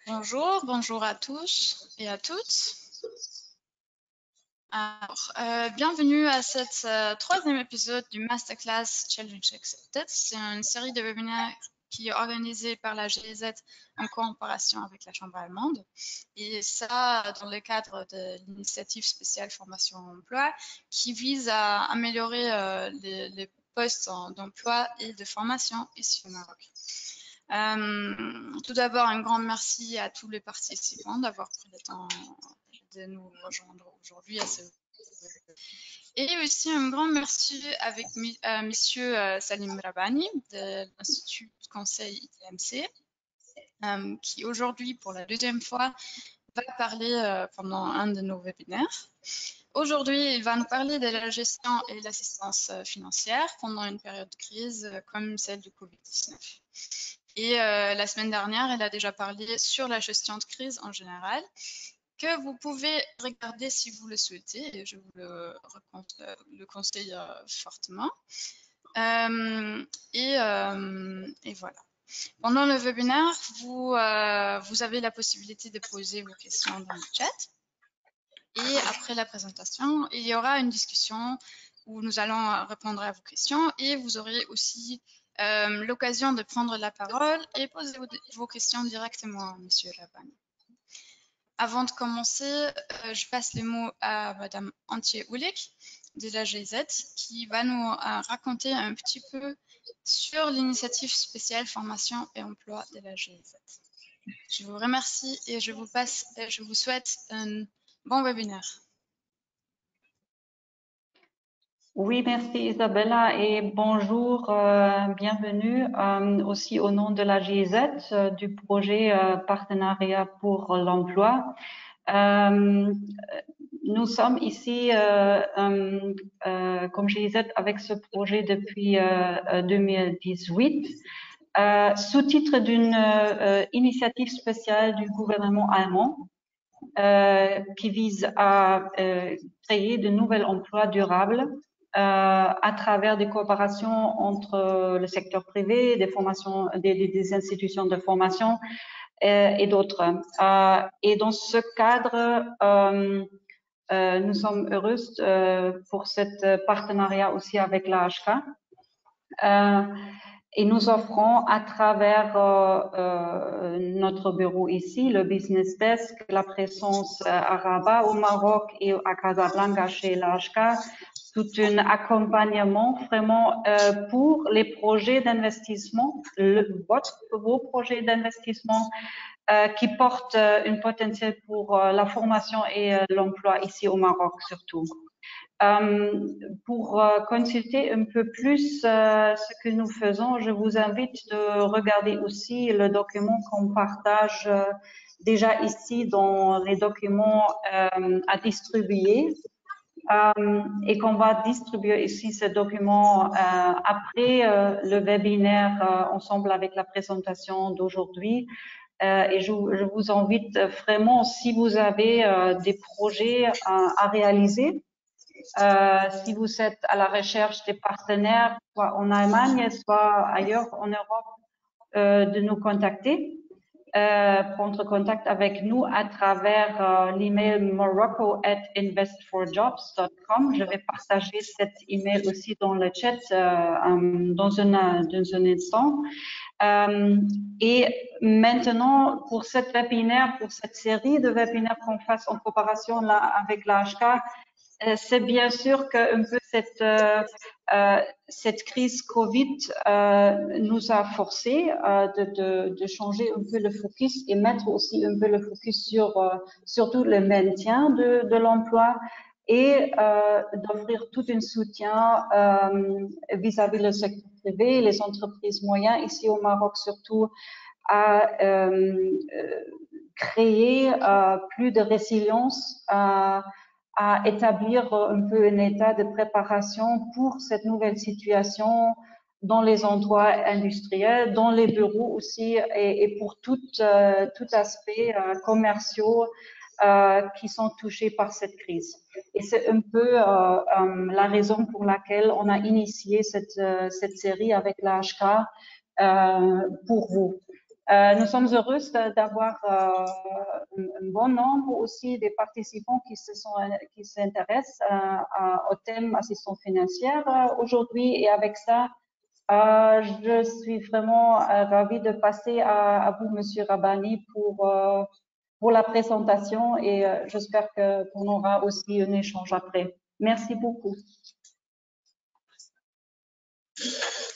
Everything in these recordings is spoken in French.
Bonjour à tous et à toutes. Alors, bienvenue à cet troisième épisode du Masterclass Challenge Accepted. C'est une série de webinaires qui est organisée par la GIZ en coopération avec la Chambre allemande. Et ça, dans le cadre de l'initiative spéciale formation-emploi qui vise à améliorer les postes d'emploi et de formation ici au Maroc. Tout d'abord, un grand merci à tous les participants d'avoir pris le temps de nous rejoindre aujourd'hui à ce et aussi un grand merci avec Monsieur Salim Rabani de l'Institut de Conseil ITMC qui aujourd'hui, pour la deuxième fois, va parler pendant un de nos webinaires. Aujourd'hui, il va nous parler de la gestion et l'assistance financière pendant une période de crise comme celle du Covid-19. Et la semaine dernière, il a déjà parlé sur la gestion de crise en général, que vous pouvez regarder si vous le souhaitez, et je vous le conseille fortement. Et voilà. Pendant le webinaire, vous avez la possibilité de poser vos questions dans le chat. Et après la présentation, il y aura une discussion où nous allons répondre à vos questions et vous aurez aussi l'occasion de prendre la parole et poser vos questions directement à Monsieur Rabani. Avant de commencer, je passe les mots à Madame Antje Ulik de la GIZ qui va nous raconter un petit peu sur l'initiative spéciale formation et emploi de la GIZ. Je vous remercie et je vous souhaite un bon webinaire. Oui, merci Isabella et bonjour, bienvenue aussi au nom de la GIZ du projet Partenariat pour l'emploi. Nous sommes ici comme GIZ avec ce projet depuis 2018, sous-titre d'une initiative spéciale du gouvernement allemand qui vise à créer de nouveaux emplois durables à travers des coopérations entre le secteur privé, des formations, des institutions de formation et d'autres. Et dans ce cadre, nous sommes heureuses pour cet partenariat aussi avec la HK. Et nous offrons à travers notre bureau ici, le Business Desk, la présence à Rabat au Maroc et à Casablanca chez l'HK, tout un accompagnement vraiment pour les projets d'investissement, vos projets d'investissement qui portent un potentiel pour la formation et l'emploi ici au Maroc surtout. Pour consulter un peu plus ce que nous faisons, je vous invite de regarder aussi le document qu'on partage déjà ici dans les documents à distribuer et qu'on va distribuer ici ce document après le webinaire ensemble avec la présentation d'aujourd'hui. Et je vous invite vraiment, si vous avez des projets à réaliser, si vous êtes à la recherche des partenaires, soit en Allemagne, soit ailleurs en Europe, de nous contacter, prendre contact avec nous à travers l'email morocco@investforjobs.com. Je vais partager cet email aussi dans le chat dans un instant. Et maintenant, pour cette webinaire, pour cette série de webinaires qu'on fasse en coopération là, avec la HK, c'est bien sûr qu'un peu cette crise Covid nous a forcé de changer un peu le focus et mettre aussi un peu le focus sur surtout le maintien de l'emploi et d'offrir tout un soutien vis-à-vis le secteur privé, les entreprises moyennes ici au Maroc surtout à créer plus de résilience à établir un peu un état de préparation pour cette nouvelle situation dans les endroits industriels, dans les bureaux aussi et pour tout aspect commerciaux qui sont touchés par cette crise. Et c'est un peu la raison pour laquelle on a initié cette série avec la HK pour vous. Nous sommes heureuses d'avoir un bon nombre aussi des participants qui s'intéressent au thème assistance financière aujourd'hui. Et avec ça, je suis vraiment ravie de passer à vous, Monsieur Rabbani, pour la présentation et j'espère qu'on aura aussi un échange après. Merci beaucoup.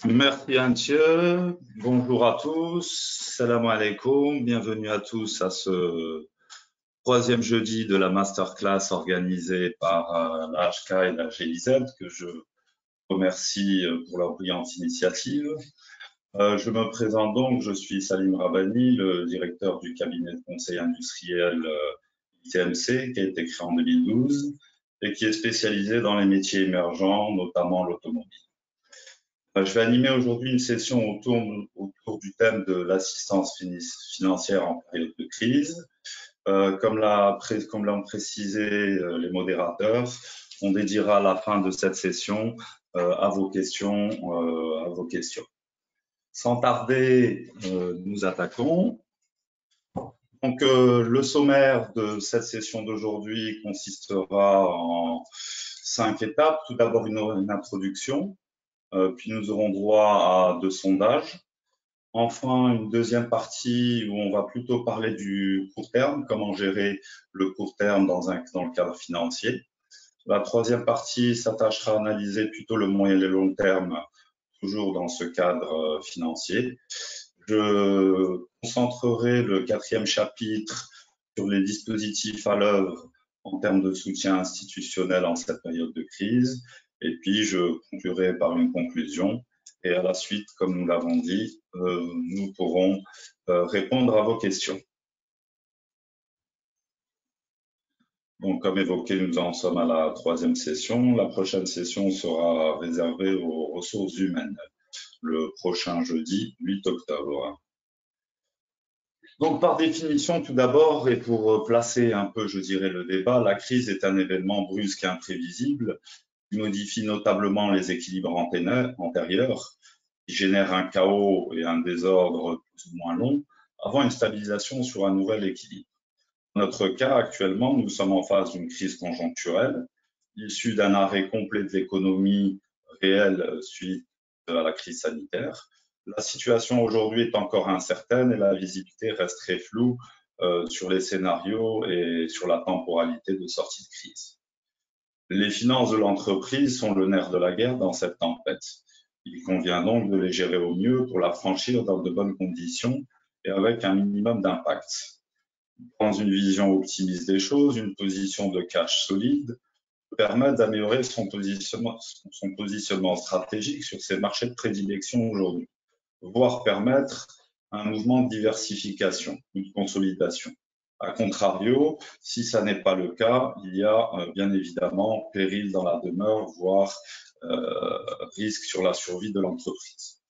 Merci Antje, bonjour à tous, salam alaikum, bienvenue à tous à ce troisième jeudi de la masterclass organisée par la HK et la GIZ, que je remercie pour leur brillante initiative. Je me présente donc, je suis Salim Rabbani, le directeur du cabinet de conseil industriel ITMC, qui a été créé en 2012 et qui est spécialisé dans les métiers émergents, notamment l'automobile. Je vais animer aujourd'hui une session autour du thème de l'assistance financière en période de crise. Comme l'ont précisé les modérateurs, on dédiera à la fin de cette session à vos questions. Sans tarder, nous attaquons. Donc, le sommaire de cette session d'aujourd'hui consistera en 5 étapes. Tout d'abord, une introduction. Puis nous aurons droit à 2 sondages. Enfin, une deuxième partie où on va plutôt parler du court terme, comment gérer le court terme dans le cadre financier. La troisième partie s'attachera à analyser plutôt le moyen et le long terme, toujours dans ce cadre financier. Je concentrerai le 4e chapitre sur les dispositifs à l'œuvre en termes de soutien institutionnel en cette période de crise. Et puis, je conclurai par une conclusion. Et à la suite, comme nous l'avons dit, nous pourrons répondre à vos questions. Donc, comme évoqué, nous en sommes à la 3e session. La prochaine session sera réservée aux ressources humaines, le prochain jeudi 8 octobre. Donc, par définition, tout d'abord, et pour placer un peu, je dirais, le débat, la crise est un événement brusque et imprévisible qui modifie notablement les équilibres antérieurs, qui génère un chaos et un désordre plus ou moins long, avant une stabilisation sur un nouvel équilibre. Dans notre cas, actuellement, nous sommes en face d'une crise conjoncturelle, issue d'un arrêt complet de l'économie réelle suite à la crise sanitaire. La situation aujourd'hui est encore incertaine et la visibilité reste très floue sur les scénarios et sur la temporalité de sortie de crise. Les finances de l'entreprise sont le nerf de la guerre dans cette tempête. Il convient donc de les gérer au mieux pour la franchir dans de bonnes conditions et avec un minimum d'impact. Dans une vision optimiste des choses, une position de cash solide permet d'améliorer son positionnement stratégique sur ses marchés de prédilection aujourd'hui, voire permettre un mouvement de diversification ou de consolidation. A contrario, si ça n'est pas le cas, il y a bien évidemment péril dans la demeure, voire risque sur la survie de l'entreprise.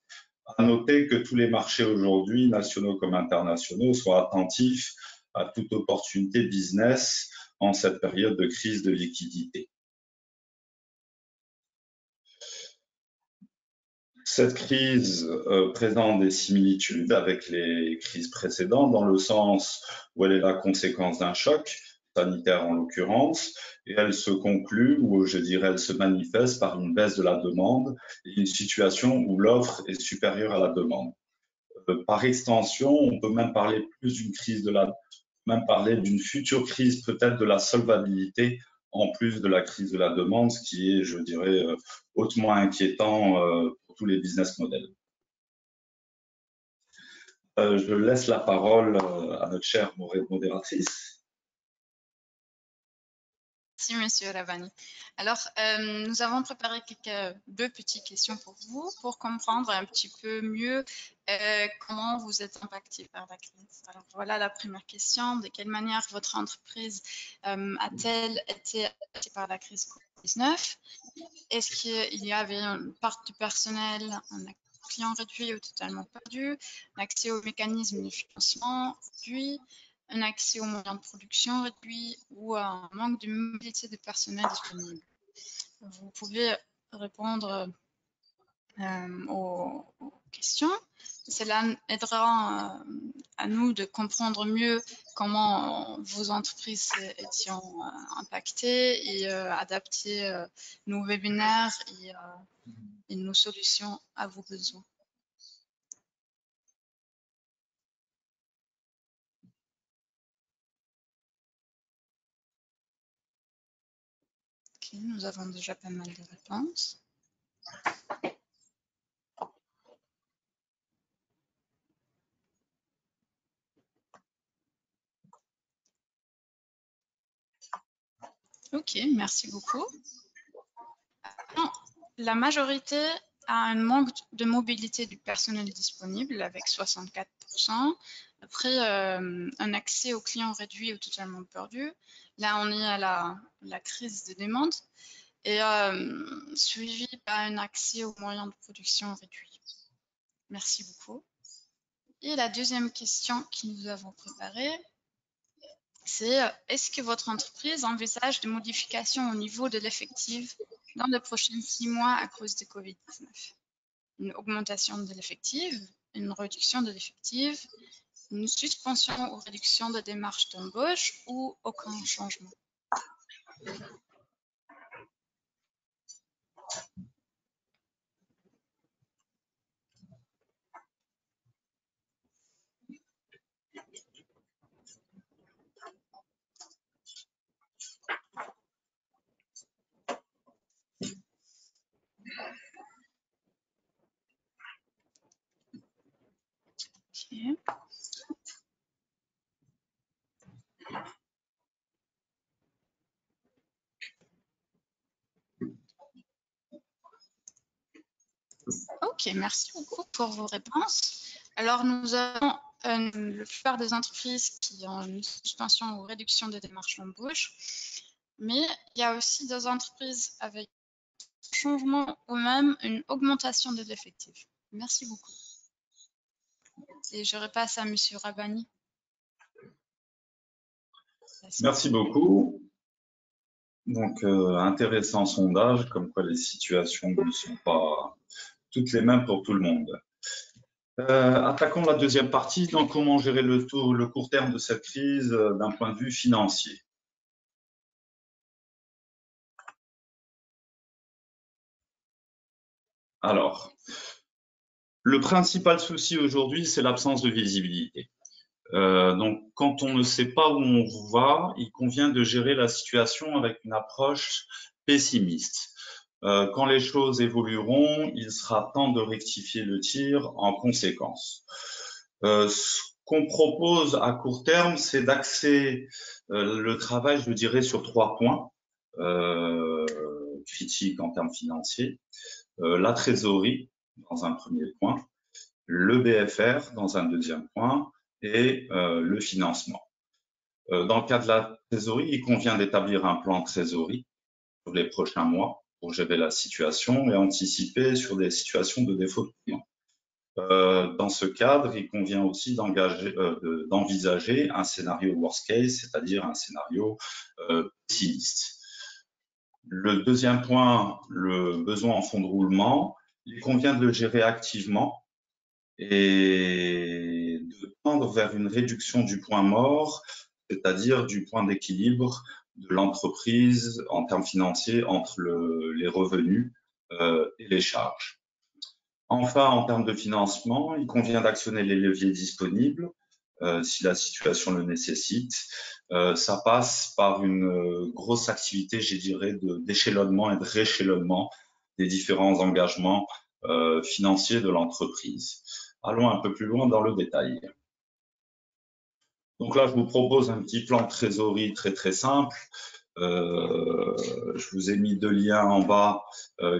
À noter que tous les marchés aujourd'hui, nationaux comme internationaux, sont attentifs à toute opportunité business en cette période de crise de liquidité. Cette crise présente des similitudes avec les crises précédentes dans le sens où elle est la conséquence d'un choc sanitaire en l'occurrence et elle se conclut ou je dirais elle se manifeste par une baisse de la demande et une situation où l'offre est supérieure à la demande. Par extension, on peut même parler plus d'une crise même parler d'une future crise peut-être de la solvabilité en plus de la crise de la demande, ce qui est, je dirais, hautement inquiétant pour tous les business models. Je laisse la parole à notre chère modératrice. Merci, Monsieur Rabbani. Alors, nous avons préparé deux petites questions pour vous, pour comprendre un petit peu mieux comment vous êtes impacté par la crise. Alors, voilà la première question. De quelle manière votre entreprise a-t-elle été impactée par la crise Covid-19? Est-ce qu'il y avait une part du personnel, un client réduit ou totalement perdu, un accès aux mécanismes de financement réduit, un accès aux moyens de production réduit ou un manque de mobilité de personnel disponible? Vous pouvez répondre aux questions. Cela aidera à nous de comprendre mieux comment vos entreprises étaient impactées et adapter nos webinaires et nos solutions à vos besoins. Okay, nous avons déjà pas mal de réponses. Ok, merci beaucoup. La majorité a un manque de mobilité du personnel disponible avec 64%. Après, un accès aux clients réduit ou totalement perdu. Là, on est à la crise de demande et suivi par un accès aux moyens de production réduit. Merci beaucoup. Et la deuxième question que nous avons préparée, c'est est-ce que votre entreprise envisage des modifications au niveau de l'effectif dans les prochains 6 mois à cause de Covid-19? Une augmentation de l'effectif, une réduction de l'effectif, une suspension ou réduction de démarches d'embauche ou aucun changement? Okay. Ok, merci beaucoup pour vos réponses. Alors, nous avons la plupart des entreprises qui ont une suspension ou réduction des démarches d'embauche, mais il y a aussi des entreprises avec un changement ou même une augmentation de l'effectif. Merci beaucoup. Et je repasse à Monsieur Rabani. Merci beaucoup. Donc, intéressant sondage, comme quoi les situations ne sont pas toutes les mêmes pour tout le monde. Attaquons la deuxième partie. Donc, comment gérer le court terme de cette crise d'un point de vue financier. Alors, le principal souci aujourd'hui, c'est l'absence de visibilité. Donc, quand on ne sait pas où on va, il convient de gérer la situation avec une approche pessimiste. Quand les choses évolueront, il sera temps de rectifier le tir en conséquence. Ce qu'on propose à court terme, c'est d'axer le travail, je dirais, sur 3 points critiques en termes financiers. La trésorerie, dans un premier point, le BFR, dans un deuxième point, et le financement. Dans le cas de la trésorerie, il convient d'établir un plan de trésorerie pour les prochains mois pour gérer la situation et anticiper sur des situations de défaut de paiement. Dans ce cadre, il convient aussi d'envisager un scénario worst case, c'est-à-dire un scénario pessimiste. Le deuxième point, le besoin en fonds de roulement, il convient de le gérer activement et de tendre vers une réduction du point mort, c'est-à-dire du point d'équilibre de l'entreprise en termes financiers entre les revenus et les charges. Enfin, en termes de financement, il convient d'actionner les leviers disponibles si la situation le nécessite. Ça passe par une grosse activité, je dirais, d'échelonnement et de rééchelonnement des différents engagements financiers de l'entreprise. Allons un peu plus loin dans le détail. Donc là, je vous propose un petit plan de trésorerie très simple. Je vous ai mis 2 liens en bas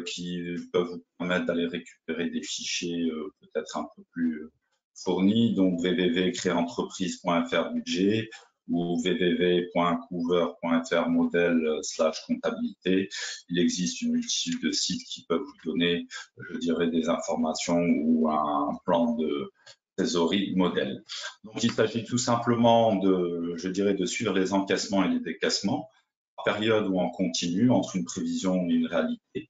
qui peuvent vous permettre d'aller récupérer des fichiers peut-être un peu plus fournis, donc www.créentreprise.fr budget ou www.couver.fr modèle/comptabilité. Il existe une multitude de sites qui peuvent vous donner, je dirais, des informations ou un plan de trésorerie modèle. Donc, il s'agit tout simplement de, je dirais, de suivre les encaissements et les décaissements période ou en continu, entre une prévision et une réalité.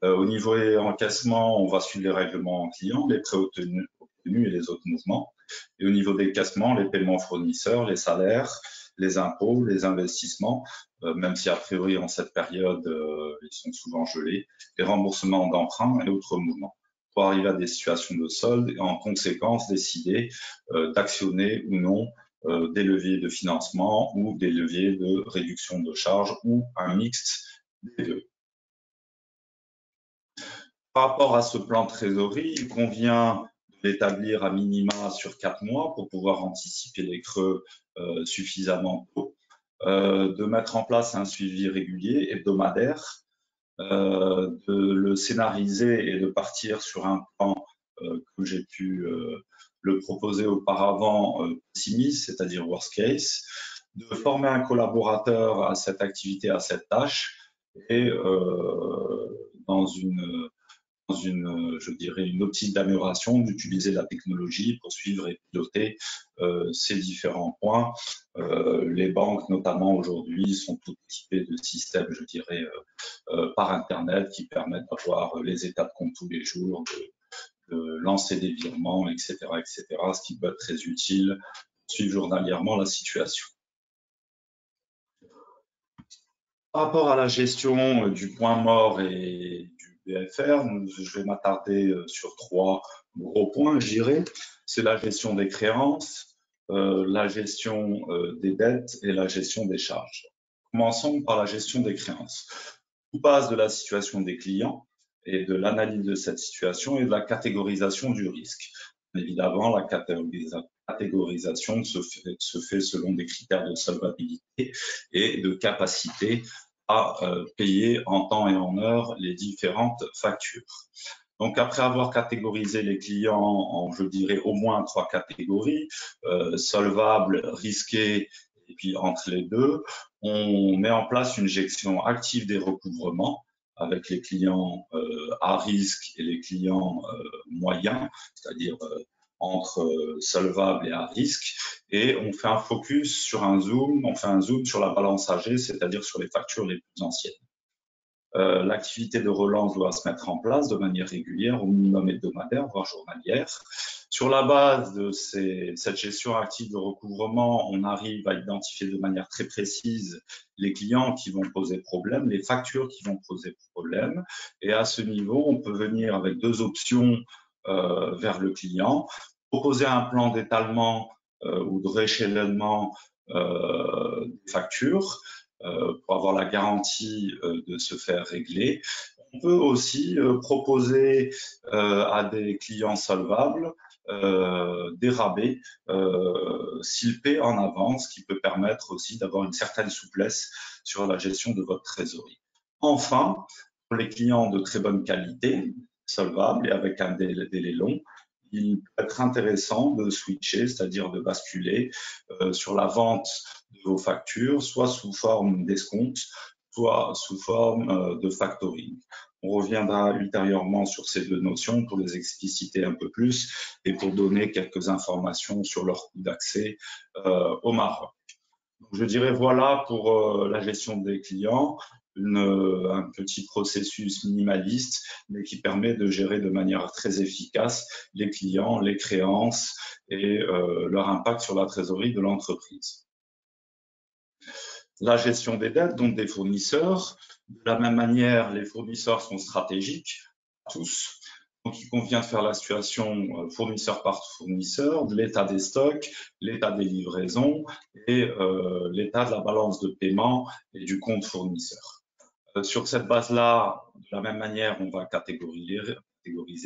Au niveau encaissement, on va suivre les règlements clients, les prêts obtenus et les autres mouvements. Et au niveau des cassements, les paiements fournisseurs, les salaires, les impôts, les investissements, même si a priori en cette période, ils sont souvent gelés, les remboursements d'emprunts et autres mouvements, pour arriver à des situations de solde et en conséquence décider d'actionner ou non des leviers de financement ou des leviers de réduction de charges ou un mixte des deux. Par rapport à ce plan de trésorerie, il convient de l'établir à minima sur 4 mois pour pouvoir anticiper les creux suffisamment tôt, de mettre en place un suivi régulier, hebdomadaire, de le scénariser et de partir sur un plan, comme j'ai pu le proposer auparavant, pessimiste, c'est-à-dire worst case, de former un collaborateur à cette activité, à cette tâche, et dans une, je dirais, une optique d'amélioration, d'utiliser la technologie pour suivre et piloter ces différents points. Les banques, notamment aujourd'hui, sont toutes équipées de systèmes, je dirais, par Internet qui permettent d'avoir les états de compte tous les jours, de lancer des virements, etc., ce qui peut être très utile pour suivre journalièrement la situation. Par rapport à la gestion du point mort et du BFR, je vais m'attarder sur 3 gros points, je dirais. C'est la gestion des créances, la gestion des dettes et la gestion des charges. Commençons par la gestion des créances. Tout passe de la situation des clients et de l'analyse de cette situation et de la catégorisation du risque. Évidemment, la catégorisation se fait selon des critères de solvabilité et de capacité à payer en temps et en heure les différentes factures. Donc, après avoir catégorisé les clients en, je dirais, au moins 3 catégories, solvables, risqués, et puis entre les deux, on met en place une gestion active des recouvrements avec les clients à risque et les clients moyens, c'est-à-dire entre solvables et à risque, et on fait un focus sur un zoom, on fait un zoom sur la balance âgée, c'est-à-dire sur les factures les plus anciennes. L'activité de relance doit se mettre en place de manière régulière, au minimum hebdomadaire, voire journalière. Sur la base de cette gestion active de recouvrement, on arrive à identifier de manière très précise les clients qui vont poser problème, les factures qui vont poser problème. Et à ce niveau, on peut venir avec 2 options vers le client, proposer un plan d'étalement ou de rééchelonnement des factures, pour avoir la garantie de se faire régler. On peut aussi proposer à des clients solvables des rabais s'ils paient en avance, qui peut permettre aussi d'avoir une certaine souplesse sur la gestion de votre trésorerie. Enfin, pour les clients de très bonne qualité, solvables et avec un délai long, il peut être intéressant de switcher, c'est-à-dire de basculer sur la vente de vos factures, soit sous forme d'escompte, soit sous forme de factoring. On reviendra ultérieurement sur ces 2 notions pour les expliciter un peu plus et pour donner quelques informations sur leur coût d'accès au Maroc. Donc, je dirais voilà pour la gestion des clients, un petit processus minimaliste, mais qui permet de gérer de manière très efficace les clients, les créances et leur impact sur la trésorerie de l'entreprise. La gestion des dettes, donc des fournisseurs. De la même manière, les fournisseurs sont stratégiques, tous. Donc, il convient de faire la situation fournisseur par fournisseur, de l'état des stocks, l'état des livraisons et l'état de la balance de paiement et du compte fournisseur. Sur cette base-là, de la même manière, on va catégoriser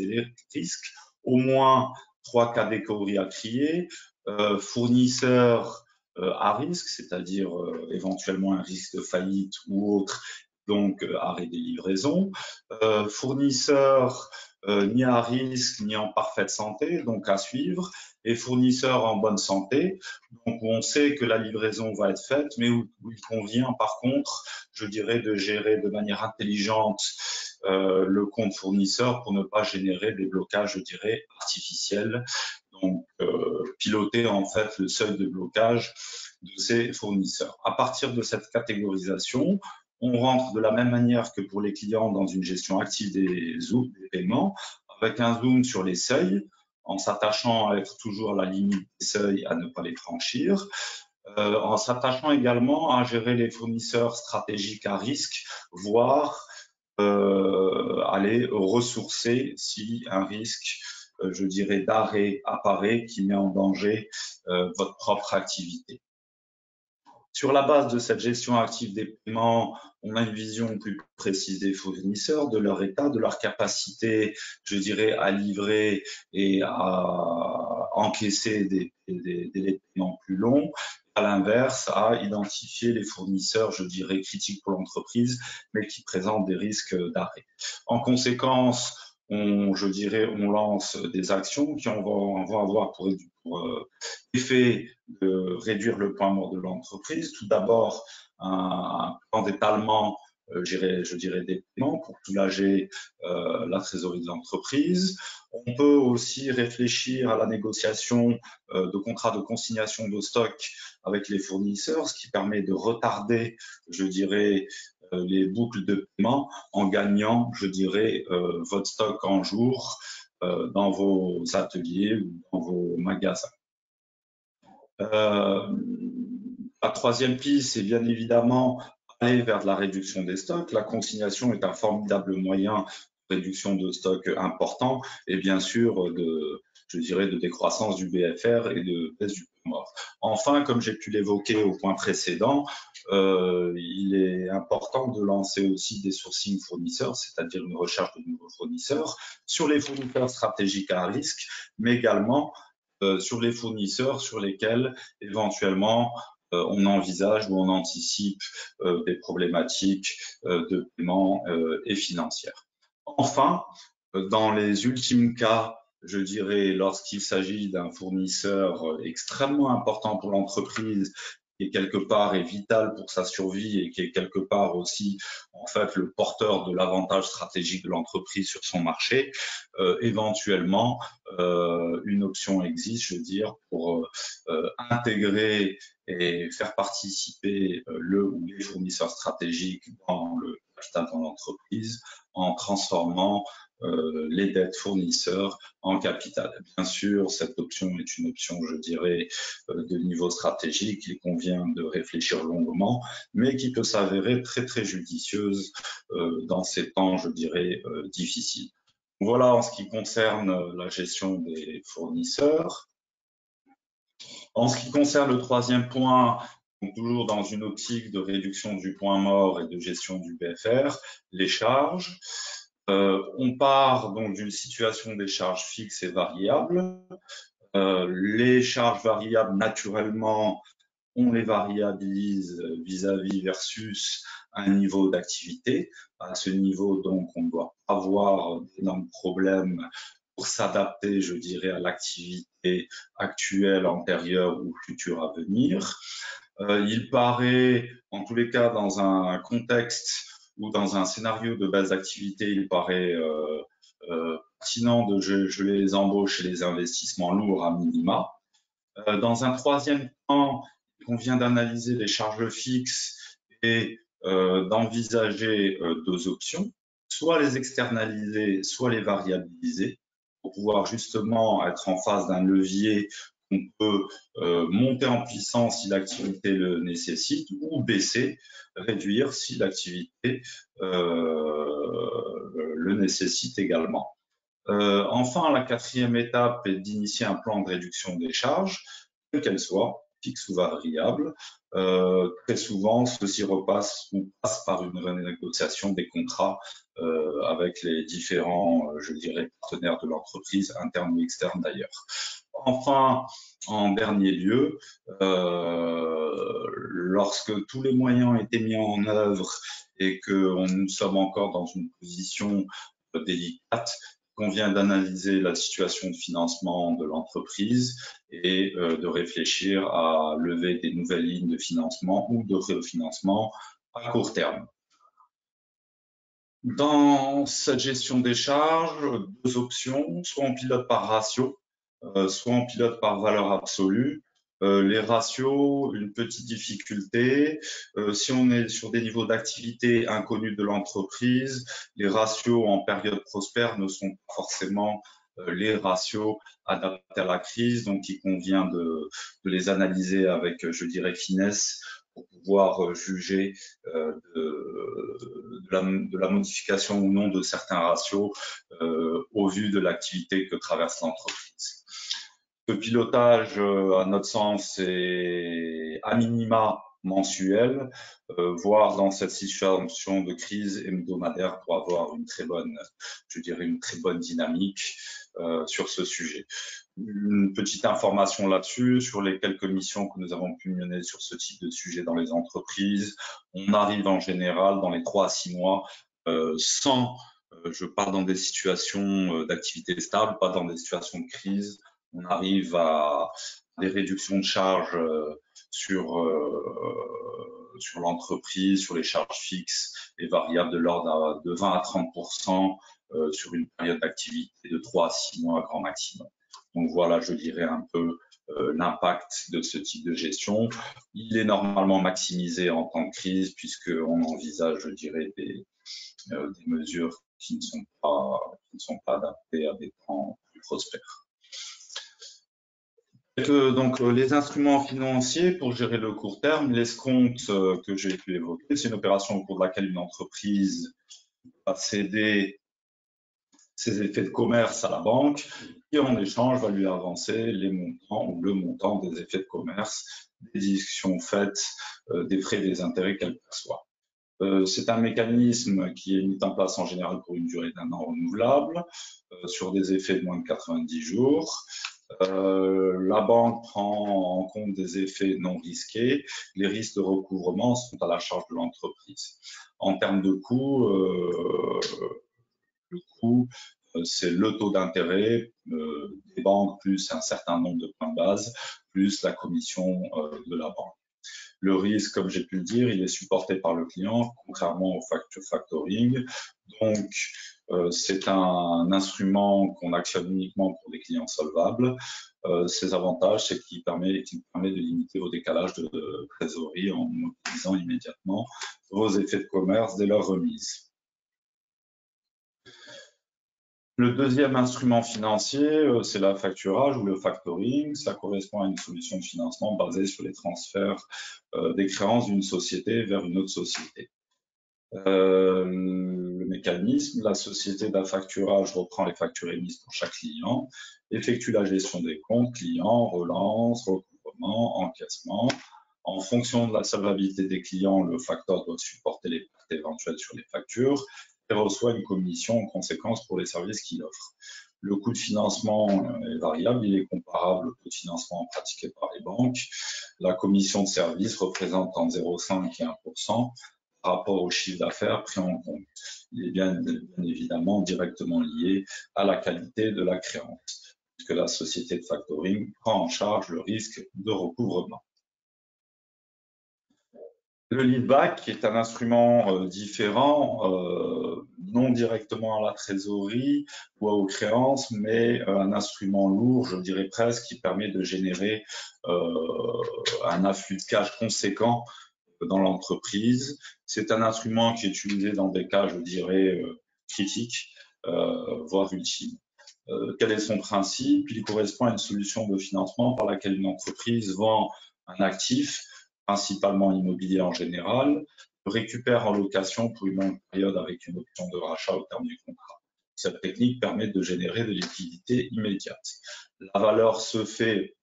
les risques. Au moins 3 catégories à trier. Fournisseurs à risque, c'est-à-dire éventuellement un risque de faillite ou autre, donc arrêt des livraisons. Fournisseurs ni à risque ni en parfaite santé, donc à suivre, et fournisseurs en bonne santé, donc où on sait que la livraison va être faite, mais où il convient par contre, je dirais, de gérer de manière intelligente le compte fournisseur pour ne pas générer des blocages, je dirais, artificiels. Donc, piloter en fait le seuil de blocage de ces fournisseurs. À partir de cette catégorisation, on rentre de la même manière que pour les clients dans une gestion active des paiements, avec un zoom sur les seuils, en s'attachant à être toujours à la limite des seuils, à ne pas les franchir, en s'attachant également à gérer les fournisseurs stratégiques à risque, voire aller ressourcer si un risque, je dirais, d'arrêt apparaît qui met en danger votre propre activité. Sur la base de cette gestion active des paiements, on a une vision plus précise des fournisseurs, de leur état, de leur capacité, je dirais, à livrer et à encaisser des délais de paiement plus longs. À l'inverse, à identifier les fournisseurs, je dirais, critiques pour l'entreprise, mais qui présentent des risques d'arrêt. En conséquence, je dirais, on lance des actions qui vont avoir pour effet de réduire le point mort de l'entreprise. Tout d'abord, un plan d'étalement, je dirais, des paiements pour soulager la trésorerie de l'entreprise. On peut aussi réfléchir à la négociation de contrats de consignation de stock avec les fournisseurs, ce qui permet de retarder, je dirais, les boucles de paiement en gagnant, je dirais, votre stock en jour dans vos ateliers ou dans vos magasins. La troisième piste, c'est bien évidemment aller vers de la réduction des stocks. La consignation est un formidable moyen de réduction de stocks important et bien sûr je dirais, de décroissance du BFR et de baisse du point mort. Enfin, comme j'ai pu l'évoquer au point précédent, il est important de lancer aussi des sourcing fournisseurs, c'est-à-dire une recherche de nouveaux fournisseurs sur les fournisseurs stratégiques à risque, mais également sur les fournisseurs sur lesquels éventuellement on envisage ou on anticipe des problématiques de paiement et financières. Enfin, dans les ultimes cas, je dirais, lorsqu'il s'agit d'un fournisseur extrêmement important pour l'entreprise, qui est quelque part est vital pour sa survie et qui est quelque part aussi en fait le porteur de l'avantage stratégique de l'entreprise sur son marché, éventuellement une option existe, je veux dire, pour intégrer et faire participer le ou les fournisseurs stratégiques dans le capital de l'entreprise en transformant les dettes fournisseurs en capital. Bien sûr, cette option est une option, je dirais, de niveau stratégique. Il convient de réfléchir longuement, mais qui peut s'avérer très, très judicieuse dans ces temps, je dirais, difficiles. Voilà en ce qui concerne la gestion des fournisseurs. En ce qui concerne le troisième point, donc toujours dans une optique de réduction du point mort et de gestion du BFR, les charges. On part donc d'une situation des charges fixes et variables. Les charges variables, naturellement, on les variabilise vis-à-vis versus un niveau d'activité. À ce niveau, donc, on doit avoir d'énormes problèmes pour s'adapter, je dirais, à l'activité actuelle, antérieure ou future à venir. Il paraît, en tous les cas, dans un contexte ou dans un scénario de baisse d'activité, il paraît pertinent de geler les embauches et les investissements lourds à minima. Dans un troisième temps, il convient d'analyser les charges fixes et d'envisager deux options, soit les externaliser, soit les variabiliser, pour pouvoir justement être en face d'un levier qu'on peut monter en puissance si l'activité le nécessite ou baisser, réduire si l'activité le nécessite également. Enfin, la quatrième étape est d'initier un plan de réduction des charges, quelle qu'elle soit, fixe ou variable. Très souvent, ceci repasse ou passe par une renégociation des contrats avec les différents, je dirais, partenaires de l'entreprise, internes ou externes d'ailleurs. Enfin, en dernier lieu, lorsque tous les moyens ont été mis en œuvre et que nous sommes encore dans une position délicate, il convient d'analyser la situation de financement de l'entreprise et de réfléchir à lever des nouvelles lignes de financement ou de refinancement à court terme. Dans cette gestion des charges, deux options, soit on pilote par ratio, soit on pilote par valeur absolue. Les ratios, une petite difficulté. Si on est sur des niveaux d'activité inconnus de l'entreprise, les ratios en période prospère ne sont pas forcément les ratios adaptés à la crise, donc il convient de les analyser avec, je dirais, finesse pour pouvoir juger de la modification ou non de certains ratios au vu de l'activité que traverse l'entreprise. Ce pilotage, à notre sens, est à minima mensuel, voire dans cette situation de crise hebdomadaire pour avoir une très bonne, je dirais, une très bonne dynamique sur ce sujet. Une petite information là-dessus, sur les quelques missions que nous avons pu mener sur ce type de sujet dans les entreprises, on arrive en général dans les 3 à 6 mois sans, je parle dans des situations d'activité stable, pas dans des situations de crise, on arrive à des réductions de charges sur l'entreprise, sur les charges fixes et variables de l'ordre de 20 à 30% sur une période d'activité de 3 à 6 mois grand maximum. Donc voilà, je dirais un peu l'impact de ce type de gestion. Il est normalement maximisé en temps de crise puisqu'on envisage, je dirais, des mesures qui ne sont pas adaptées à des temps plus prospères. Donc, les instruments financiers pour gérer le court terme, l'escompte que j'ai pu évoquer, c'est une opération au cours de laquelle une entreprise va céder ses effets de commerce à la banque et en échange va lui avancer les montants ou le montant des effets de commerce, des déductions faites, des frais et des intérêts qu'elle perçoit. C'est un mécanisme qui est mis en place en général pour une durée d'1 an renouvelable, sur des effets de moins de 90 jours. La banque prend en compte des effets non risqués. Les risques de recouvrement sont à la charge de l'entreprise. En termes de coût, le coût, c'est le taux d'intérêt des banques plus un certain nombre de points de base, plus la commission de la banque. Le risque, comme j'ai pu le dire, il est supporté par le client, contrairement au factoring. Donc, c'est un instrument qu'on actionne uniquement pour des clients solvables. Ses avantages, c'est qu'il permet de limiter vos décalages de trésorerie en mobilisant immédiatement vos effets de commerce dès leur remise. Le deuxième instrument financier, c'est la facturage ou le factoring. Ça correspond à une solution de financement basée sur les transferts des créances d'une société vers une autre société. Le mécanisme, la société d'affacturage reprend les factures émises pour chaque client, effectue la gestion des comptes clients, relance, recouvrement, encaissement. En fonction de la solvabilité des clients, le facteur doit supporter les pertes éventuelles sur les factures et reçoit une commission en conséquence pour les services qu'il offre. Le coût de financement est variable, il est comparable au coût de financement pratiqué par les banques. La commission de service représente entre 0,5 et 1% par rapport au chiffre d'affaires pris en compte. Il est bien évidemment directement lié à la qualité de la créance, puisque la société de factoring prend en charge le risque de recouvrement. Le lead-back est un instrument différent, non directement à la trésorerie ou aux créances, mais un instrument lourd, je dirais presque, qui permet de générer un afflux de cash conséquent dans l'entreprise. C'est un instrument qui est utilisé dans des cas, je dirais, critiques, voire ultimes. Quel est son principe? Il correspond à une solution de financement par laquelle une entreprise vend un actif, principalement immobilier en général, récupère en location pour une longue période avec une option de rachat au terme du contrat. Cette technique permet de générer de liquidités immédiates. La valeur se fait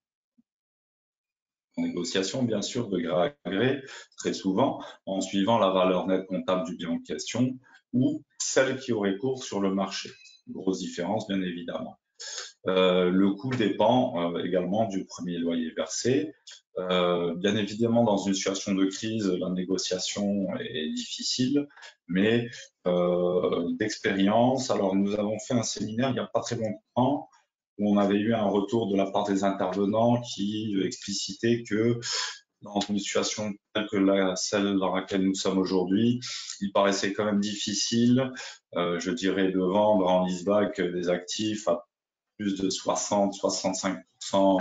en négociation, bien sûr, de gré à gré, très souvent, en suivant la valeur nette comptable du bien en question ou celle qui aurait cours sur le marché. Grosse différence, bien évidemment. Le coût dépend également du premier loyer versé. Bien évidemment, dans une situation de crise, la négociation est difficile, mais d'expérience, alors nous avons fait un séminaire il n'y a pas très longtemps où on avait eu un retour de la part des intervenants qui explicitait que dans une situation telle que celle dans laquelle nous sommes aujourd'hui, il paraissait quand même difficile, je dirais, de vendre en leaseback des actifs à plus de 60-65%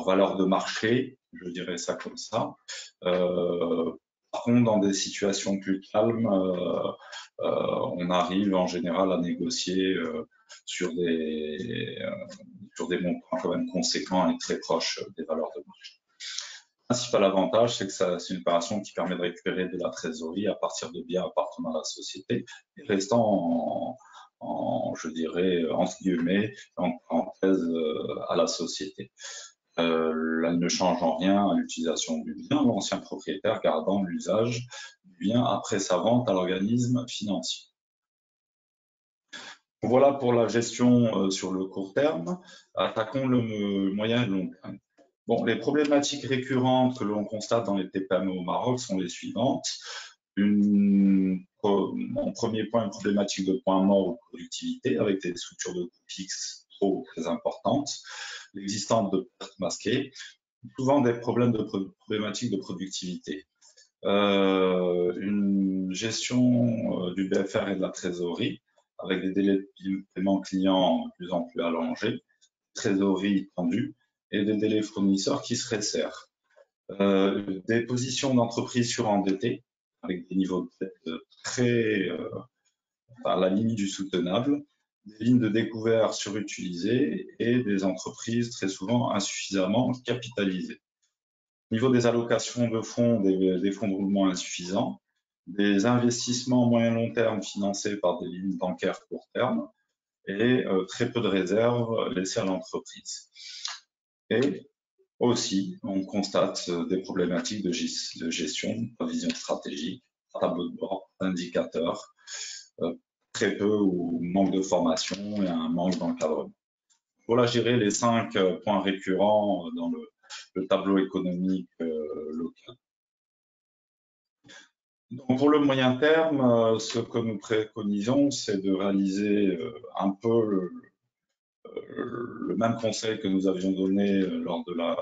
valeur de marché, je dirais ça comme ça. Par contre, dans des situations plus calmes, on arrive en général à négocier sur des montants quand même conséquents et très proches des valeurs de marché. Le principal avantage, c'est que c'est une opération qui permet de récupérer de la trésorerie à partir de biens appartenant à la société et restant je dirais, entre guillemets, en parenthèse, à la société. Elle ne change en rien à l'utilisation du bien, l'ancien propriétaire gardant l'usage du bien après sa vente à l'organisme financier. Voilà pour la gestion sur le court terme. Attaquons le moyen et le long terme. Bon, les problématiques récurrentes que l'on constate dans les TPME au Maroc sont les suivantes. En premier point, une problématique de point mort ou de productivité avec des structures de coûts fixes trop très importantes, l'existence de pertes masquées, souvent des problèmes de problématiques de productivité. Une gestion du BFR et de la trésorerie avec des délais de paiement clients de plus en plus allongés, trésorerie tendue et des délais fournisseurs qui se resserrent. Des positions d'entreprise surendettées avec des niveaux de dette très à la limite du soutenable, des lignes de découvert surutilisées et des entreprises très souvent insuffisamment capitalisées. Au niveau des allocations de fonds, des fonds de roulement insuffisants, des investissements moyen long terme financés par des lignes bancaires court terme et très peu de réserves laissées à l'entreprise. Et aussi, on constate des problématiques de gestion, de vision stratégique, tableau de bord, indicateurs, très peu ou manque de formation et un manque d'encadrement. Voilà, je dirais les 5 points récurrents dans le tableau économique local. Donc pour le moyen terme, ce que nous préconisons, c'est de réaliser un peu le même conseil que nous avions donné lors de la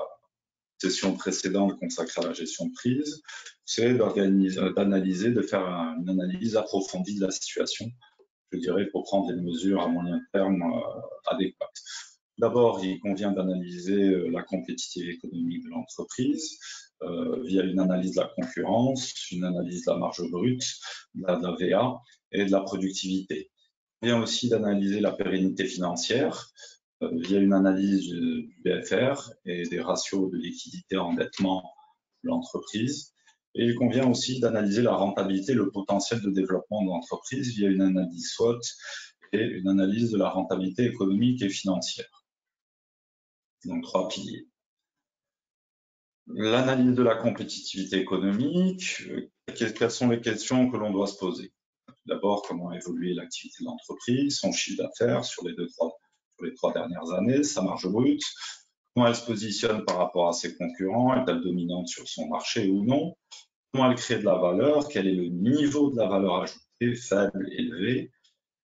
session précédente consacrée à la gestion de crise, c'est d'analyser, de faire une analyse approfondie de la situation, je dirais, pour prendre des mesures à moyen terme adéquates. D'abord, il convient d'analyser la compétitivité économique de l'entreprise via une analyse de la concurrence, une analyse de la marge brute, de la VA et de la productivité. Il convient aussi d'analyser la pérennité financière via une analyse du BFR et des ratios de liquidité endettement de l'entreprise. Et il convient aussi d'analyser la rentabilité, le potentiel de développement de l'entreprise via une analyse SWOT et une analyse de la rentabilité économique et financière. Donc 3 piliers. L'analyse de la compétitivité économique, quelles sont les questions que l'on doit se poser? D'abord, comment évoluer l'activité de l'entreprise, son chiffre d'affaires sur les 3 dernières années, sa marge brute, comment elle se positionne par rapport à ses concurrents, est-elle dominante sur son marché ou non, comment elle crée de la valeur, quel est le niveau de la valeur ajoutée, faible, élevé,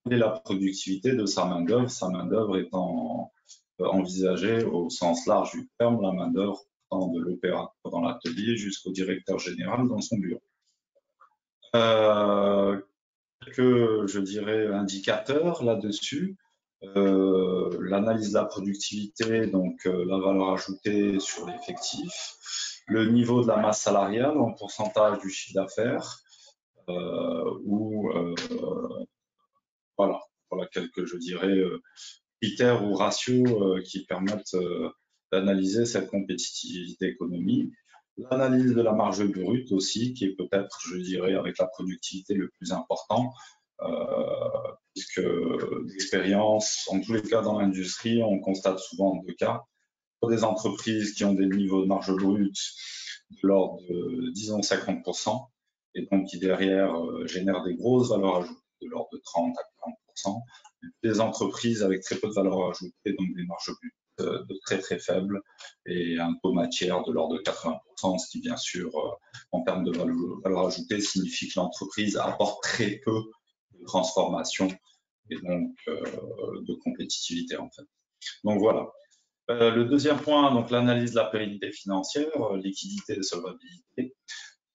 quelle est la productivité de sa main-d'œuvre étant envisagée au sens large du terme, la main-d'œuvre de l'opérateur dans l'atelier jusqu'au directeur général dans son bureau. Quelques, je dirais, indicateurs là-dessus. L'analyse de la productivité, donc la valeur ajoutée sur l'effectif, le niveau de la masse salariale en pourcentage du chiffre d'affaires, voilà quelques, je dirais, critères ou ratios qui permettent d'analyser cette compétitivité économique. L'analyse de la marge brute aussi, qui est peut-être, je dirais, avec la productivité le plus important, puisque d'expérience, en tous les cas dans l'industrie, on constate souvent 2 cas. Pour des entreprises qui ont des niveaux de marge brute de l'ordre de, disons, 50%, et donc qui derrière génèrent des grosses valeurs ajoutées de l'ordre de 30 à 40%, des entreprises avec très peu de valeur ajoutée, donc des marges brutes de très très faibles et un taux matière de l'ordre de 80%, ce qui bien sûr en termes de valeur ajoutée signifie que l'entreprise apporte très peu de transformation et donc de compétitivité en fait. Donc voilà. Le deuxième point, donc l'analyse de la pérennité financière, liquidité et solvabilité,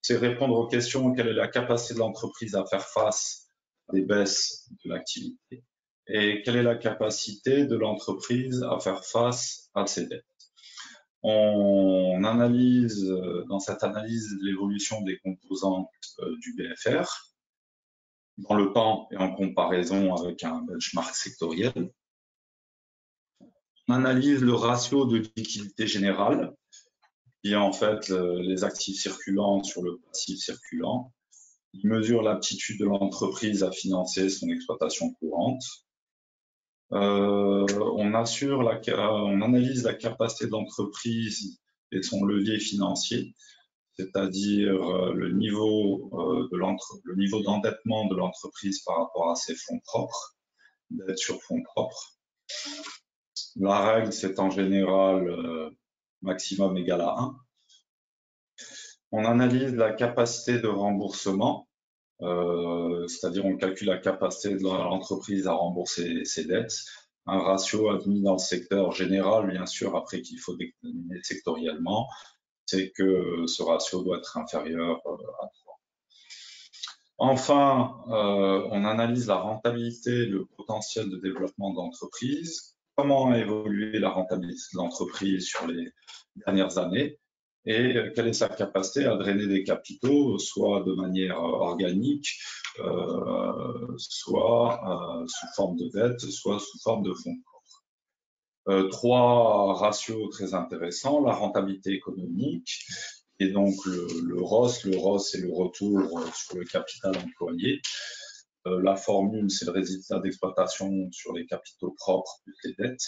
c'est répondre aux questions quelle est la capacité de l'entreprise à faire face à des baisses de l'activité et quelle est la capacité de l'entreprise à faire face à ses dettes. On analyse, dans cette analyse, l'évolution des composantes du BFR dans le temps et en comparaison avec un benchmark sectoriel. On analyse le ratio de liquidité générale, qui est en fait les actifs circulants sur le passif circulant. Il mesure l'aptitude de l'entreprise à financer son exploitation courante. On analyse la capacité de l'entreprise et son levier financier, c'est-à-dire le niveau d'endettement de l'entreprise par rapport à ses fonds propres, dette sur fonds propres. La règle, c'est en général maximum égal à 1. On analyse la capacité de remboursement, c'est-à-dire on calcule la capacité de l'entreprise à rembourser ses dettes. Un ratio admis dans le secteur général, bien sûr, après qu'il faut déterminer sectoriellement, c'est que ce ratio doit être inférieur à 3. Enfin, on analyse la rentabilité, le potentiel de développement de l'entreprise, comment a évolué la rentabilité de l'entreprise sur les dernières années et quelle est sa capacité à drainer des capitaux, soit de manière organique, soit sous forme de dette, soit sous forme de fonds propres. 3 ratios très intéressants, la rentabilité économique, et donc le ROS. Le ROS, c'est le retour sur le capital employé. La formule, c'est le résultat d'exploitation sur les capitaux propres plus les dettes.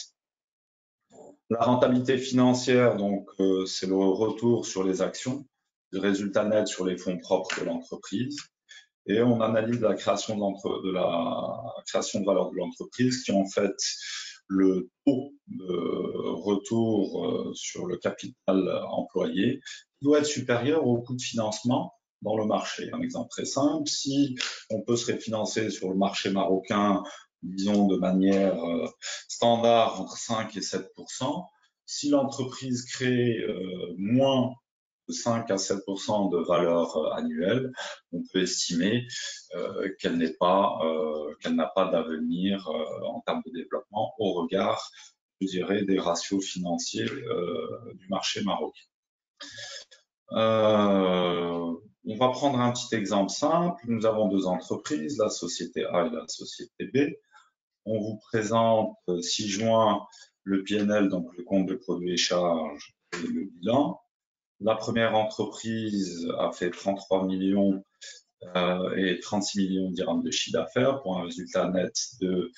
La rentabilité financière, donc, c'est le retour sur les actions, le résultat net sur les fonds propres de l'entreprise. Et on analyse la création de valeur de l'entreprise, qui est en fait le taux de retour sur le capital employé, qui doit être supérieur au coût de financement dans le marché. Un exemple très simple, si on peut se refinancer sur le marché marocain, disons de manière standard entre 5 et 7%, si l'entreprise crée moins de 5 à 7% de valeur annuelle, on peut estimer qu'elle n'a pas d'avenir en termes de développement au regard, je dirais, des ratios financiers du marché marocain. On va prendre un petit exemple simple. Nous avons 2 entreprises, la société A et la société B. On vous présente 6 juin le PNL, donc le compte de produits et charges et le bilan. La première entreprise a fait 33 millions et 36 millions de dirhams de chiffre d'affaires pour un résultat net de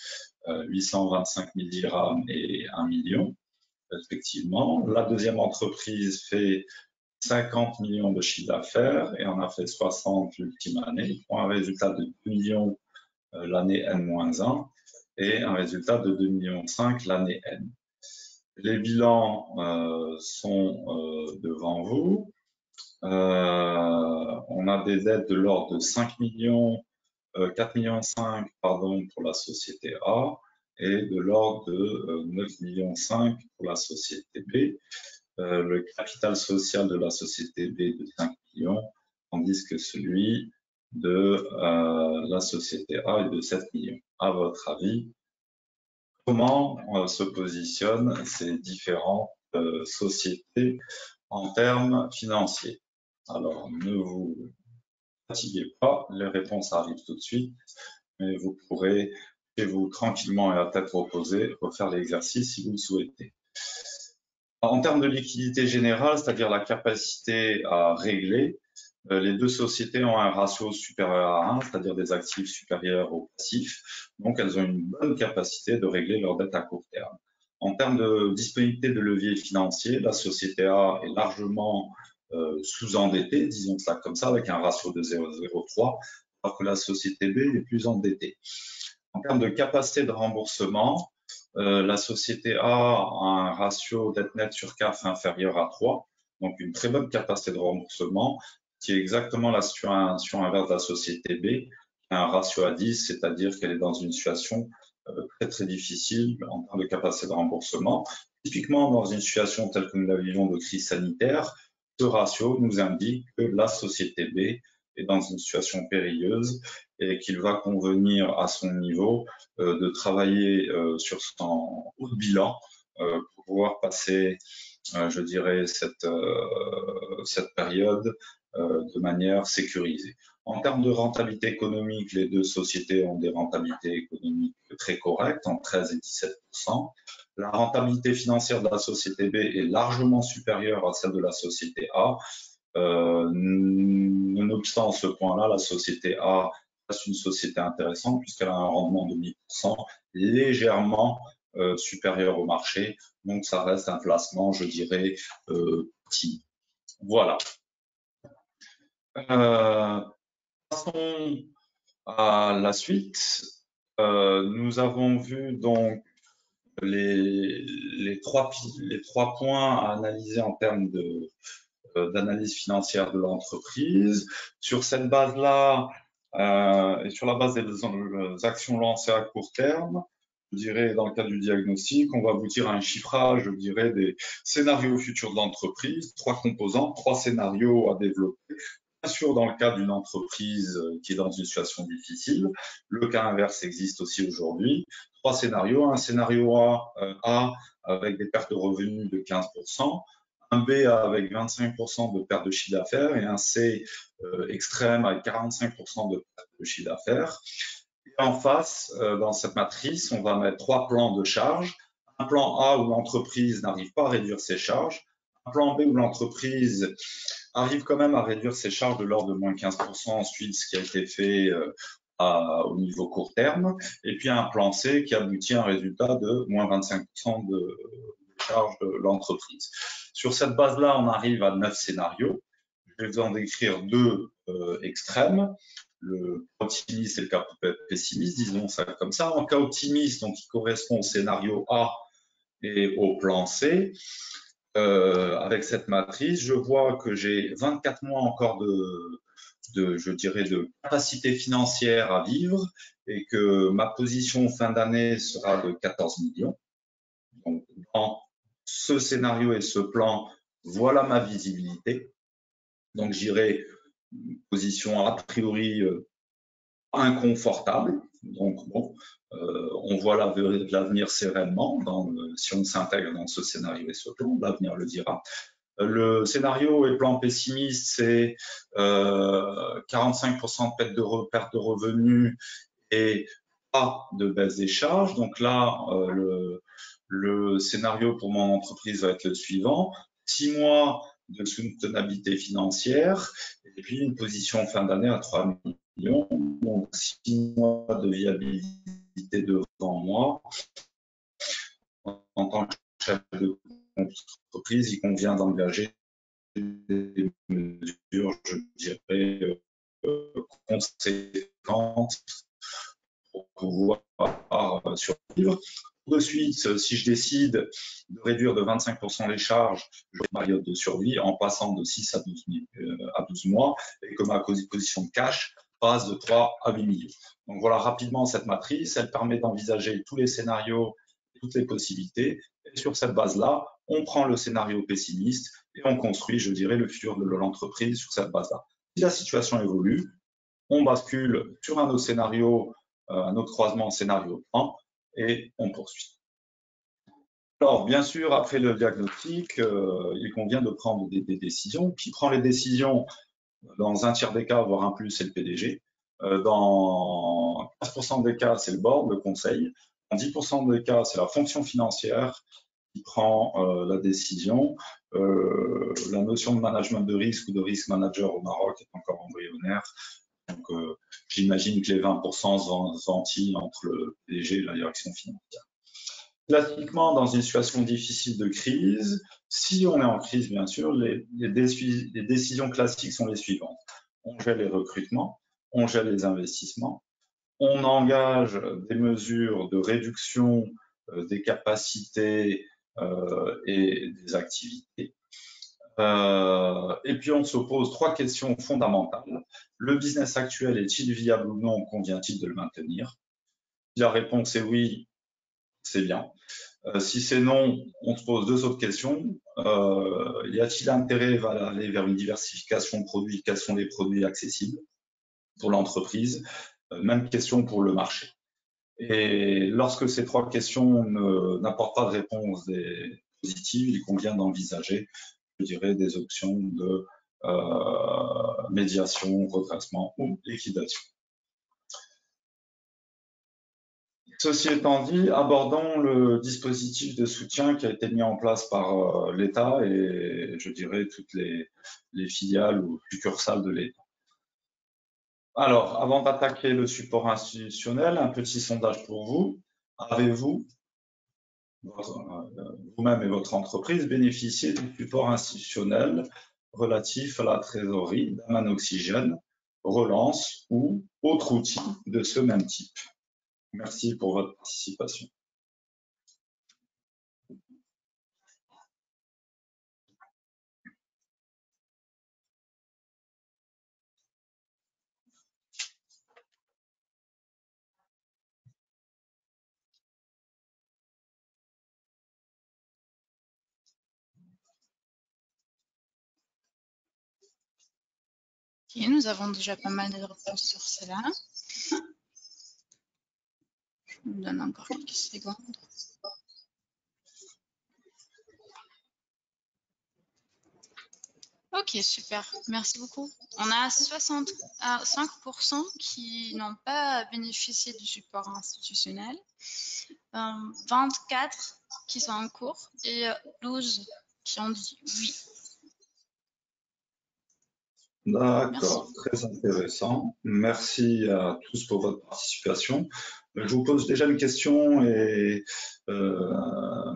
825 000 dirhams et 1 million, respectivement. La deuxième entreprise fait 50 millions de chiffre d'affaires et en a fait 60 l'ultime année pour un résultat de 2 millions l'année N-1 et un résultat de 2,5 millions l'année N. Les bilans sont devant vous. On a des dettes de l'ordre de 4,5 millions pour la société A et de l'ordre de 9,5 millions pour la société B. Le capital social de la société B de 5 millions, tandis que celui de la société A est de 7 millions. À votre avis, comment se positionnent ces différentes sociétés en termes financiers? Alors, ne vous fatiguez pas, les réponses arrivent tout de suite, mais vous pourrez, chez vous, tranquillement et à tête reposée, refaire l'exercice si vous le souhaitez. En termes de liquidité générale, c'est-à-dire la capacité à régler, les 2 sociétés ont un ratio supérieur à 1, c'est-à-dire des actifs supérieurs aux passifs. Donc, elles ont une bonne capacité de régler leurs dettes à court terme. En termes de disponibilité de levier financier, la société A est largement sous-endettée, disons cela comme ça, avec un ratio de 0,03, alors que la société B est plus endettée. En termes de capacité de remboursement, la société A a un ratio dette nette sur CAF inférieur à 3, donc une très bonne capacité de remboursement, qui est exactement la situation inverse de la société B, qui a un ratio à 10, c'est-à-dire qu'elle est dans une situation très très difficile en termes de capacité de remboursement. Typiquement, dans une situation telle que nous la vivons de crise sanitaire, ce ratio nous indique que la société B est dans une situation périlleuse et qu'il va convenir à son niveau de travailler sur son haut de bilan pour pouvoir passer, je dirais, cette période de manière sécurisée. En termes de rentabilité économique, les deux sociétés ont des rentabilités économiques très correctes, entre 13 et 17%. La rentabilité financière de la société B est largement supérieure à celle de la société A. Nonobstant ce point-là, la société A reste une société intéressante puisqu'elle a un rendement de 10%, légèrement supérieur au marché. Donc, ça reste un placement, je dirais, petit. Voilà. Passons à la suite. Nous avons vu donc les trois points à analyser en termes d'analyse financière de l'entreprise. Sur cette base-là, et sur la base des actions lancées à court terme, je dirais, dans le cadre du diagnostic, on va aboutir à un chiffrage, je dirais, des scénarios futurs de l'entreprise, 3 composants, 3 scénarios à développer. Bien sûr, dans le cas d'une entreprise qui est dans une situation difficile, le cas inverse existe aussi aujourd'hui. 3 scénarios, un scénario A avec des pertes de revenus de 15%, un B avec 25% de perte de chiffre d'affaires et un C extrême avec 45% de perte de chiffre d'affaires. Et en face, dans cette matrice, on va mettre 3 plans de charges. Un plan A où l'entreprise n'arrive pas à réduire ses charges, un plan B où l'entreprise arrive quand même à réduire ses charges de l'ordre de moins 15% ensuite, ce qui a été fait au niveau court terme, et puis un plan C qui aboutit à un résultat de moins 25% de charges de l'entreprise. Sur cette base-là, on arrive à 9 scénarios. Je vais vous en décrire 2 extrêmes. Le cas optimiste et le cas pessimiste, disons ça comme ça. En cas optimiste, donc qui correspond au scénario A et au plan C, avec cette matrice, je vois que j'ai 24 mois encore je dirais, de capacité financière à vivre et que ma position fin d'année sera de 14 millions. Donc, dans ce scénario et ce plan, voilà ma visibilité. Donc, j'irai position a priori inconfortable. Donc, bon, on voit l'avenir sereinement si on s'intègre dans ce scénario et ce plan, l'avenir le dira. Le scénario et plan pessimiste, c'est 45% de perte de revenus et pas de baisse des charges. Donc là, le scénario pour mon entreprise va être le suivant. 6 mois de soutenabilité financière et puis une position fin d'année à 3 millions. Donc 6 mois de viabilité devant moi. En tant que chef de entreprise, il convient d'engager des mesures, je dirais, conséquentes pour pouvoir survivre. De suite, si je décide de réduire de 25% les charges, j'aurai une période de survie en passant de 6 à 12 mois et que ma position de cash passe de 3 à 8 millions. Donc voilà rapidement cette matrice, elle permet d'envisager tous les scénarios, toutes les possibilités. Et sur cette base-là, on prend le scénario pessimiste et on construit, je dirais, le futur de l'entreprise sur cette base-là. Si la situation évolue, on bascule sur un autre scénario, un autre croisement scénario 1 et on poursuit. Alors, bien sûr, après le diagnostic, il convient de prendre des décisions. Qui prend les décisions? Dans un tiers des cas, voire un plus, c'est le PDG. Dans 15% des cas, c'est le board, le conseil. Dans 10% des cas, c'est la fonction financière qui prend la décision. La notion de management de risque ou de risk manager au Maroc est encore embryonnaire. Donc, j'imagine que les 20% se ventillent entre le PDG et la direction financière. Classiquement, dans une situation difficile de crise, si on est en crise, bien sûr, les décisions classiques sont les suivantes. On gèle les recrutements, on gèle les investissements, on engage des mesures de réduction des capacités et des activités. Et puis, on se pose 3 questions fondamentales. Le business actuel est-il viable ou non? Convient-il de le maintenir? Si la réponse est oui, c'est bien. Si c'est non, on se pose 2 autres questions. Y a-t-il intérêt à aller vers une diversification de produits? Quels sont les produits accessibles pour l'entreprise? Même question pour le marché. Et lorsque ces 3 questions n'apportent pas de réponse des positive, il convient d'envisager, je dirais, des options de médiation, redressement ou liquidation. Ceci étant dit, abordons le dispositif de soutien qui a été mis en place par l'État et, je dirais, toutes les filiales ou succursales de l'État. Alors, avant d'attaquer le support institutionnel, un petit sondage pour vous. Avez-vous, vous-même et votre entreprise, bénéficié du support institutionnel relatif à la trésorerie, d'Aman Oxygène, Relance ou autre outil de ce même type? Merci pour votre participation. Ok, nous avons déjà pas mal de réponses sur cela. Je vous donne encore quelques secondes. Ok, super, merci beaucoup. On a 65% qui n'ont pas bénéficié du support institutionnel, 24 qui sont en cours et 12 qui ont dit oui. D'accord, très intéressant. Merci à tous pour votre participation. Je vous pose déjà une question et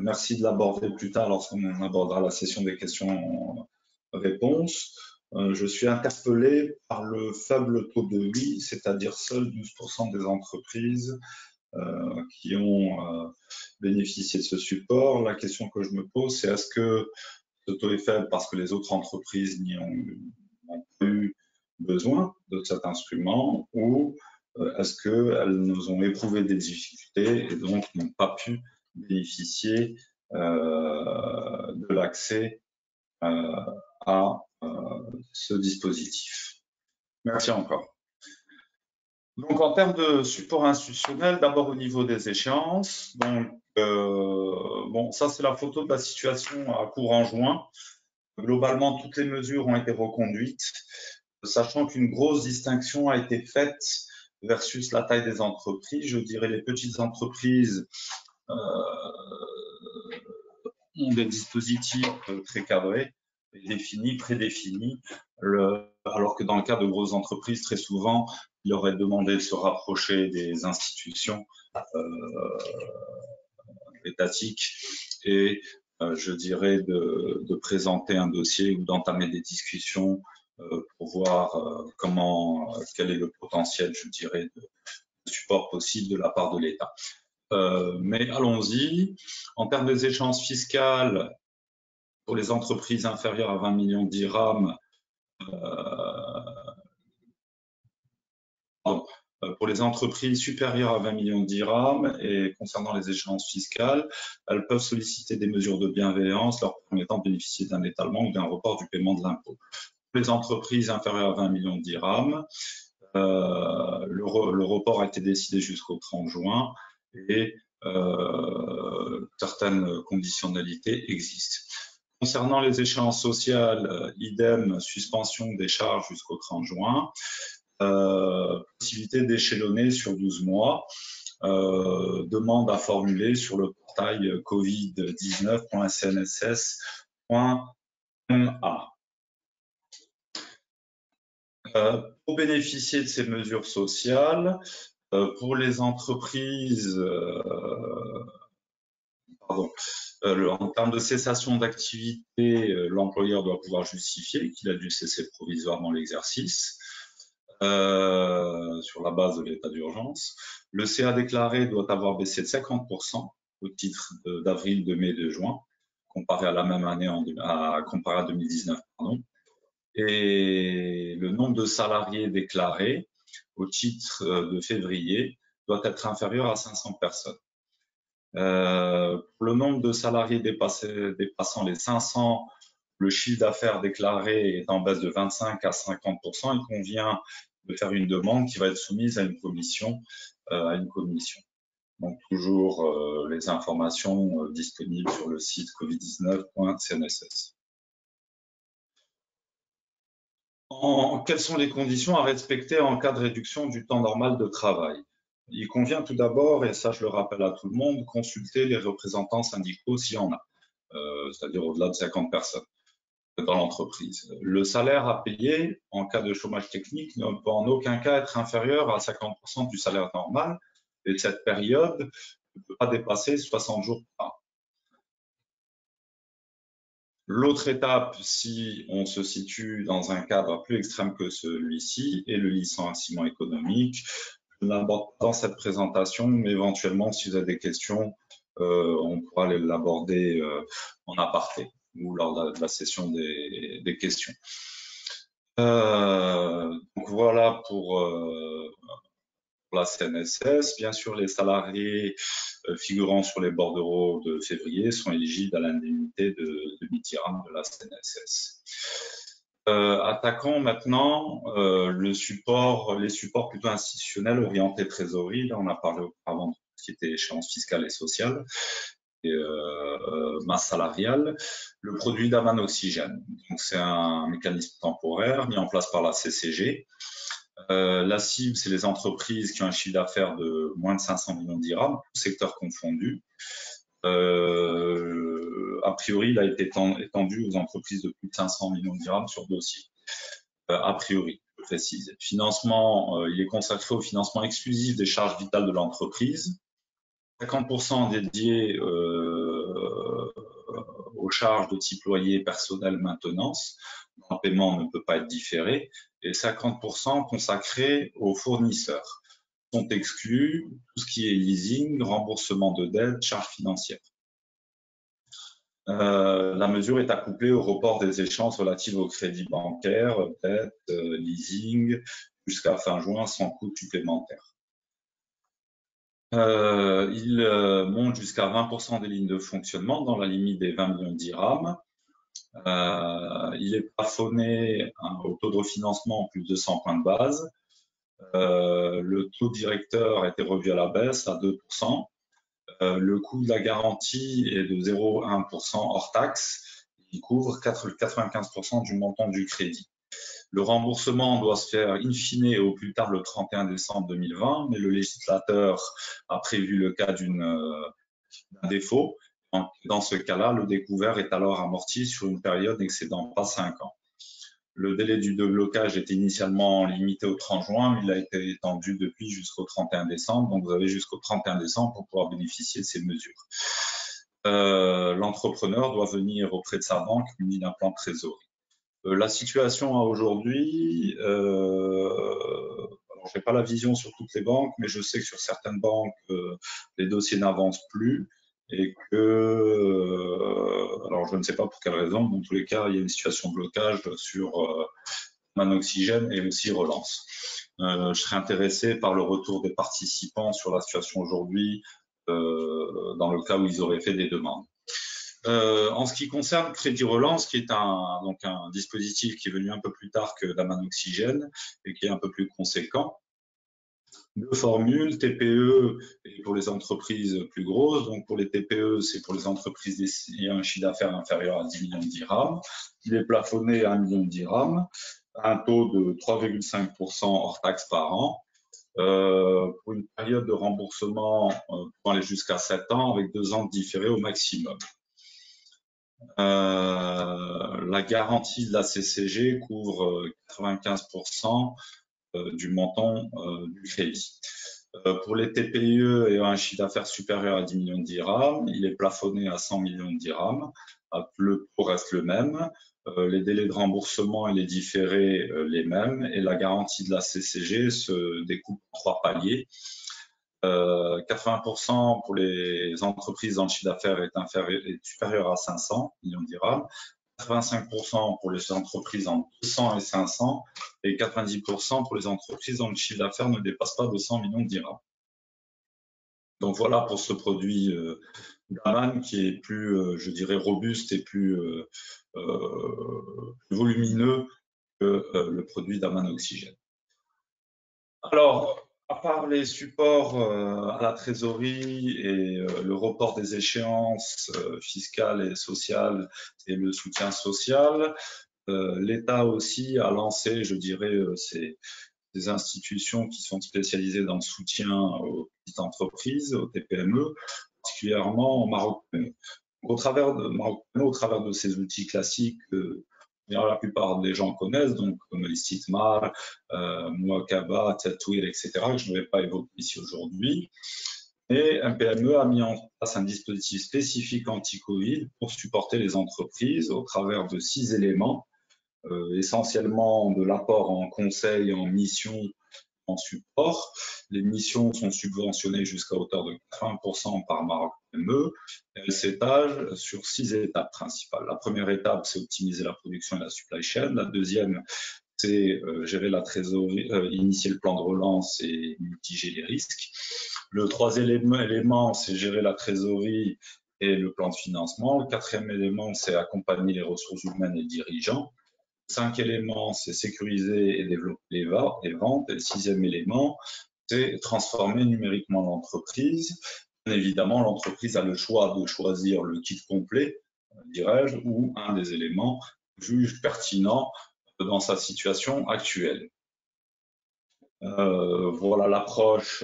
merci de l'aborder plus tard lorsqu'on abordera la session des questions-réponses. Je suis interpellé par le faible taux de oui, c'est-à-dire seuls 12% des entreprises qui ont bénéficié de ce support. La question que je me pose, c'est est-ce que ce taux est faible parce que les autres entreprises n'y ont eu besoin de cet instrument ou est-ce qu'elles nous ont éprouvé des difficultés et donc n'ont pas pu bénéficier de l'accès à ce dispositif? Merci encore. Donc, en termes de support institutionnel, d'abord au niveau des échéances. Donc, bon, ça c'est la photo de la situation à courant juin. Globalement, toutes les mesures ont été reconduites, sachant qu'une grosse distinction a été faite versus la taille des entreprises. Je dirais les petites entreprises ont des dispositifs très cadrés, définis, prédéfinis, alors que dans le cas de grosses entreprises, très souvent, il leur est demandé de se rapprocher des institutions étatiques et je dirais de présenter un dossier ou d'entamer des discussions pour voir quel est le potentiel, je dirais, de support possible de la part de l'État. Mais allons-y. En termes des échéances fiscales, pour les entreprises inférieures à 20 millions de dirhams, pour les entreprises supérieures à 20 millions de dirhams et concernant les échéances fiscales, elles peuvent solliciter des mesures de bienveillance leur permettant de bénéficier d'un étalement ou d'un report du paiement de l'impôt. Pour les entreprises inférieures à 20 millions de dirhams, le report a été décidé jusqu'au 30 juin et certaines conditionnalités existent. Concernant les échéances sociales, idem, suspension des charges jusqu'au 30 juin. Possibilité d'échelonner sur 12 mois, demande à formuler sur le portail covid19.cnss.ma. Pour bénéficier de ces mesures sociales, pour les entreprises, en termes de cessation d'activité, l'employeur doit pouvoir justifier qu'il a dû cesser provisoirement l'exercice. Sur la base de l'état d'urgence. Le CA déclaré doit avoir baissé de 50% au titre d'avril, de mai, de juin, comparé à la même année, comparé à 2019. Pardon. Et le nombre de salariés déclarés au titre de février doit être inférieur à 500 personnes. Pour le nombre de salariés dépassant les 500, le chiffre d'affaires déclaré est en baisse de 25 à 50%. Il convient de faire une demande qui va être soumise à une commission. Donc toujours les informations disponibles sur le site covid19.cnss. Quelles sont les conditions à respecter en cas de réduction du temps normal de travail? Il convient tout d'abord, et ça je le rappelle à tout le monde, consulter les représentants syndicaux s'il y en a, c'est-à-dire au-delà de 50 personnes dans l'entreprise. Le salaire à payer en cas de chômage technique ne peut en aucun cas être inférieur à 50% du salaire normal, et cette période ne peut pas dépasser 60 jours par an. L'autre étape, si on se situe dans un cadre plus extrême que celui-ci, est le licenciement économique. Je ne l'aborde pas dans cette présentation, mais éventuellement, si vous avez des questions, on pourra l'aborder en aparté ou lors de la session des questions. Donc voilà pour la CNSS. Bien sûr, les salariés figurant sur les bordereaux de février sont éligibles à l'indemnité de 1000 dirhams de la CNSS. Attaquons maintenant les supports plutôt institutionnels orientés trésorerie. Là, on a parlé auparavant de ce qui était échéance fiscale et sociale et masse salariale. Le produit d'Aman Oxygène. Donc, c'est un mécanisme temporaire mis en place par la CCG. La cible, c'est les entreprises qui ont un chiffre d'affaires de moins de 500 millions de dirhams, tout secteur confondu. A priori, il a été étendu aux entreprises de plus de 500 millions de dirhams sur dossier. A priori, je précise. Financement, il est consacré au financement exclusif des charges vitales de l'entreprise. 50% dédié aux charges de type loyer, personnel, maintenance. Un paiement ne peut pas être différé. Et 50% consacrés aux fournisseurs. Sont exclus tout ce qui est leasing, remboursement de dettes, charges financières. La mesure est accouplée au report des échéances relatives au crédit bancaire, dettes, leasing, jusqu'à fin juin sans coût supplémentaire. Il monte jusqu'à 20% des lignes de fonctionnement dans la limite des 20 millions de dirhams. Il est plafonné au taux de refinancement en plus de 100 points de base. Le taux directeur a été revu à la baisse à 2%. Le coût de la garantie est de 0,1% hors taxe. Il couvre 95% du montant du crédit. Le remboursement doit se faire in fine au plus tard le 31 décembre 2020, mais le législateur a prévu le cas d'un défaut. Dans ce cas-là, le découvert est alors amorti sur une période n'excédant pas 5 ans. Le délai du déblocage était initialement limité au 30 juin, mais il a été étendu depuis jusqu'au 31 décembre. Donc, vous avez jusqu'au 31 décembre pour pouvoir bénéficier de ces mesures. L'entrepreneur doit venir auprès de sa banque muni d'un plan de trésorerie. La situation à aujourd'hui, alors je n'ai pas la vision sur toutes les banques, mais je sais que sur certaines banques, les dossiers n'avancent plus et que, alors je ne sais pas pour quelle raison, dans tous les cas, il y a une situation de blocage sur Aman Oxygène et aussi Relance. Je serais intéressé par le retour des participants sur la situation aujourd'hui, dans le cas où ils auraient fait des demandes. En ce qui concerne Crédit Relance, qui est un dispositif qui est venu un peu plus tard que d'Aman Oxygène et qui est un peu plus conséquent, deux formules, TPE et pour les entreprises plus grosses. Donc pour les TPE, c'est pour les entreprises ayant un chiffre d'affaires inférieur à 10 millions de dirhams. Il est plafonné à 1 million de dirhams, à un taux de 3,5% hors taxe par an. Pour une période de remboursement pour aller jusqu'à 7 ans avec 2 ans de différé au maximum. La garantie de la CCG couvre 95% du montant du crédit. Pour les TPE ayant un chiffre d'affaires supérieur à 10 millions de dirhams, il est plafonné à 100 millions de dirhams. Le taux reste le même. Les délais de remboursement et les différés les mêmes. Et la garantie de la CCG se découpe en 3 paliers. 80% pour les entreprises dont le chiffre d'affaires est supérieur à 500 millions de dirhams, 85% pour les entreprises entre 200 et 500 et 90% pour les entreprises dont le chiffre d'affaires ne dépasse pas 200 millions de dirhams. Donc voilà pour ce produit d'Aman qui est plus, je dirais, robuste et plus volumineux que le produit d'Aman Oxygène. Alors, À part les supports à la trésorerie et le report des échéances fiscales et sociales et le soutien social, l'État aussi a lancé, je dirais, ces institutions qui sont spécialisées dans le soutien aux petites entreprises, aux TPME, particulièrement au Maroc. Au travers de ces outils classiques la plupart des gens connaissent, donc comme Istithmar, Mouakaba, Tatouir, etc., que je ne vais pas évoquer ici aujourd'hui. Et un PME a mis en place un dispositif spécifique anti-Covid pour supporter les entreprises au travers de 6 éléments, essentiellement de l'apport en conseil, en mission, en support. Les missions sont subventionnées jusqu'à hauteur de 80% par Maroc PME. Elles s'étagent sur 6 étapes principales. La première étape, c'est optimiser la production et la supply chain. La deuxième, c'est gérer la trésorerie, initier le plan de relance et mitiger les risques. Le troisième élément, c'est gérer la trésorerie et le plan de financement. Le quatrième élément, c'est accompagner les ressources humaines et les dirigeants. 5 éléments, c'est sécuriser et développer les ventes. Et le 6e élément, c'est transformer numériquement l'entreprise. Bien évidemment, l'entreprise a le choix de choisir le kit complet, dirais-je, ou un des éléments juge pertinent dans sa situation actuelle. Voilà l'approche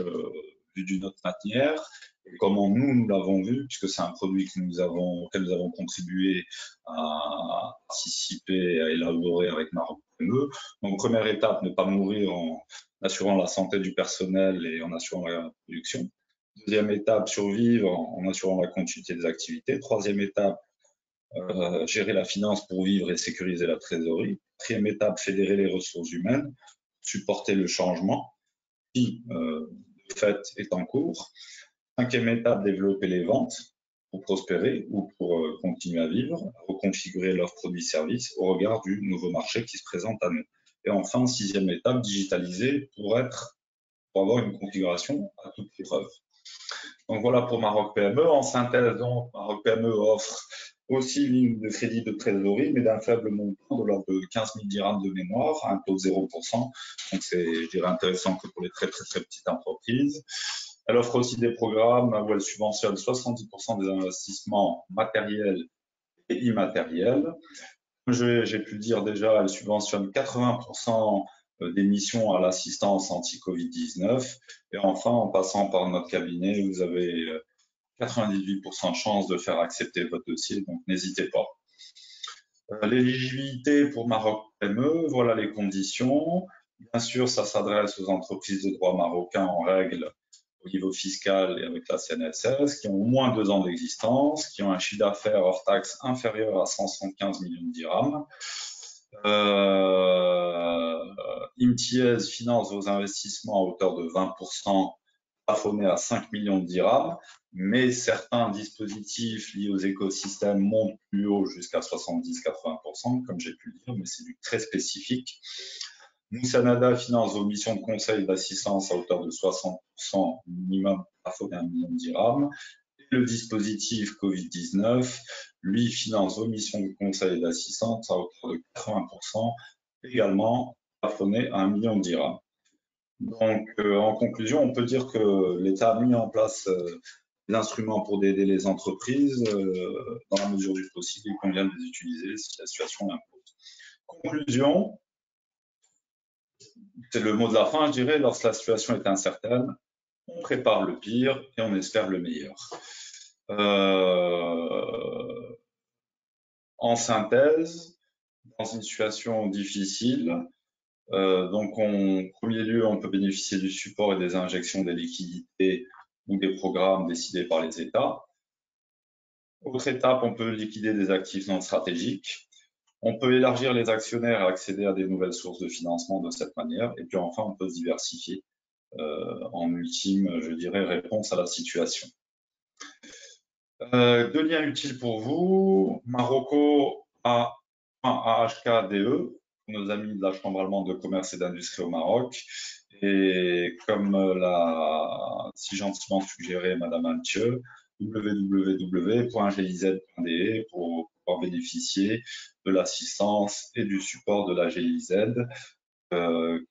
vue d'une autre manière. Et comment nous l'avons vu, puisque c'est un produit auquel nous avons contribué à participer, à élaborer avec Maroc PME. Donc, première étape, ne pas mourir en assurant la santé du personnel et en assurant la production. Deuxième étape, survivre en assurant la continuité des activités. Troisième étape, gérer la finance pour vivre et sécuriser la trésorerie. Quatrième étape, fédérer les ressources humaines, supporter le changement qui, de fait, est en cours. Cinquième étape, développer les ventes pour prospérer ou pour continuer à vivre, reconfigurer l'offre produits-services au regard du nouveau marché qui se présente à nous. Et enfin, sixième étape, digitaliser pour avoir une configuration à toute épreuve. Donc voilà pour Maroc PME. En synthèse, donc, Maroc PME offre aussi une ligne de crédit de trésorerie, mais d'un faible montant de l'ordre de 15 000 dirhams de mémoire, un taux de 0%. Donc c'est, je dirais, intéressant que pour les très petites entreprises. Elle offre aussi des programmes où elle subventionne 70% des investissements matériels et immatériels. J'ai pu le dire déjà, elle subventionne 80% des missions à l'assistance anti-Covid-19. Et enfin, en passant par notre cabinet, vous avez 98% de chances de faire accepter votre dossier, donc n'hésitez pas. L'éligibilité pour Maroc PME, voilà les conditions. Bien sûr, ça s'adresse aux entreprises de droit marocain en règle au niveau fiscal et avec la CNSS, qui ont au moins 2 ans d'existence, qui ont un chiffre d'affaires hors taxe inférieur à 175 millions de dirhams. Imtiez finance vos investissements à hauteur de 20%, plafonné à 5 millions de dirhams, mais certains dispositifs liés aux écosystèmes montent plus haut jusqu'à 70-80%, comme j'ai pu le dire, mais c'est du très spécifique. Moussanada finance vos missions de conseil et d'assistance à hauteur de 60% minimum, plafonné à 1 million de dirhams. Et le dispositif Covid-19, lui, finance vos missions de conseil et d'assistance à hauteur de 80%, également plafonné à 1 million de dirhams. Donc, en conclusion, on peut dire que l'État a mis en place des instruments pour aider les entreprises dans la mesure du possible. Il convient de les utiliser si la situation l'impose. Conclusion, c'est le mot de la fin, je dirais, lorsque la situation est incertaine, on prépare le pire et on espère le meilleur. En synthèse, dans une situation difficile, donc en premier lieu, on peut bénéficier du support et des injections des liquidités ou des programmes décidés par les États. Autre étape, on peut liquider des actifs non stratégiques. On peut élargir les actionnaires et accéder à des nouvelles sources de financement de cette manière. Et puis enfin, on peut se diversifier en ultime, je dirais, réponse à la situation. 2 liens utiles pour vous. Marocco a un AHKDE, nos amis de la Chambre allemande de commerce et d'industrie au Maroc. Et comme l'a si gentiment suggéré Madame Antje, www.giz.de pour pouvoir bénéficier de l'assistance et du support de la GIZ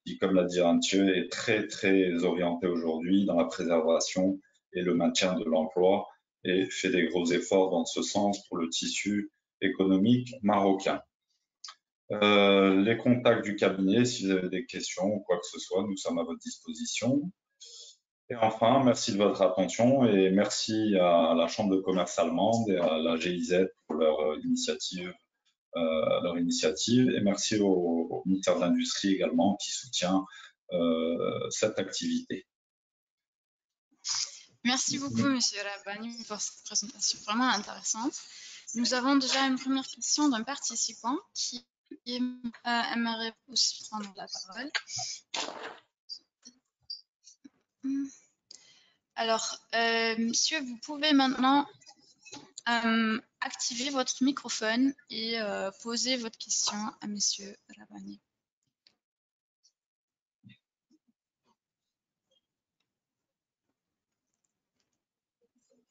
qui, comme l'a dit Antje, est très, très orienté aujourd'hui dans la préservation et le maintien de l'emploi et fait des gros efforts dans ce sens pour le tissu économique marocain. Les contacts du cabinet, si vous avez des questions ou quoi que ce soit, nous sommes à votre disposition. Et enfin, merci de votre attention et merci à la Chambre de commerce allemande et à la GIZ pour leur initiative. Et merci au ministère de l'Industrie également qui soutient cette activité. Merci beaucoup, Monsieur Rabani, pour cette présentation vraiment intéressante. Nous avons déjà une première question d'un participant qui aimerait aussi prendre la parole. Alors, monsieur, vous pouvez maintenant activer votre microphone et poser votre question à Monsieur Rabani.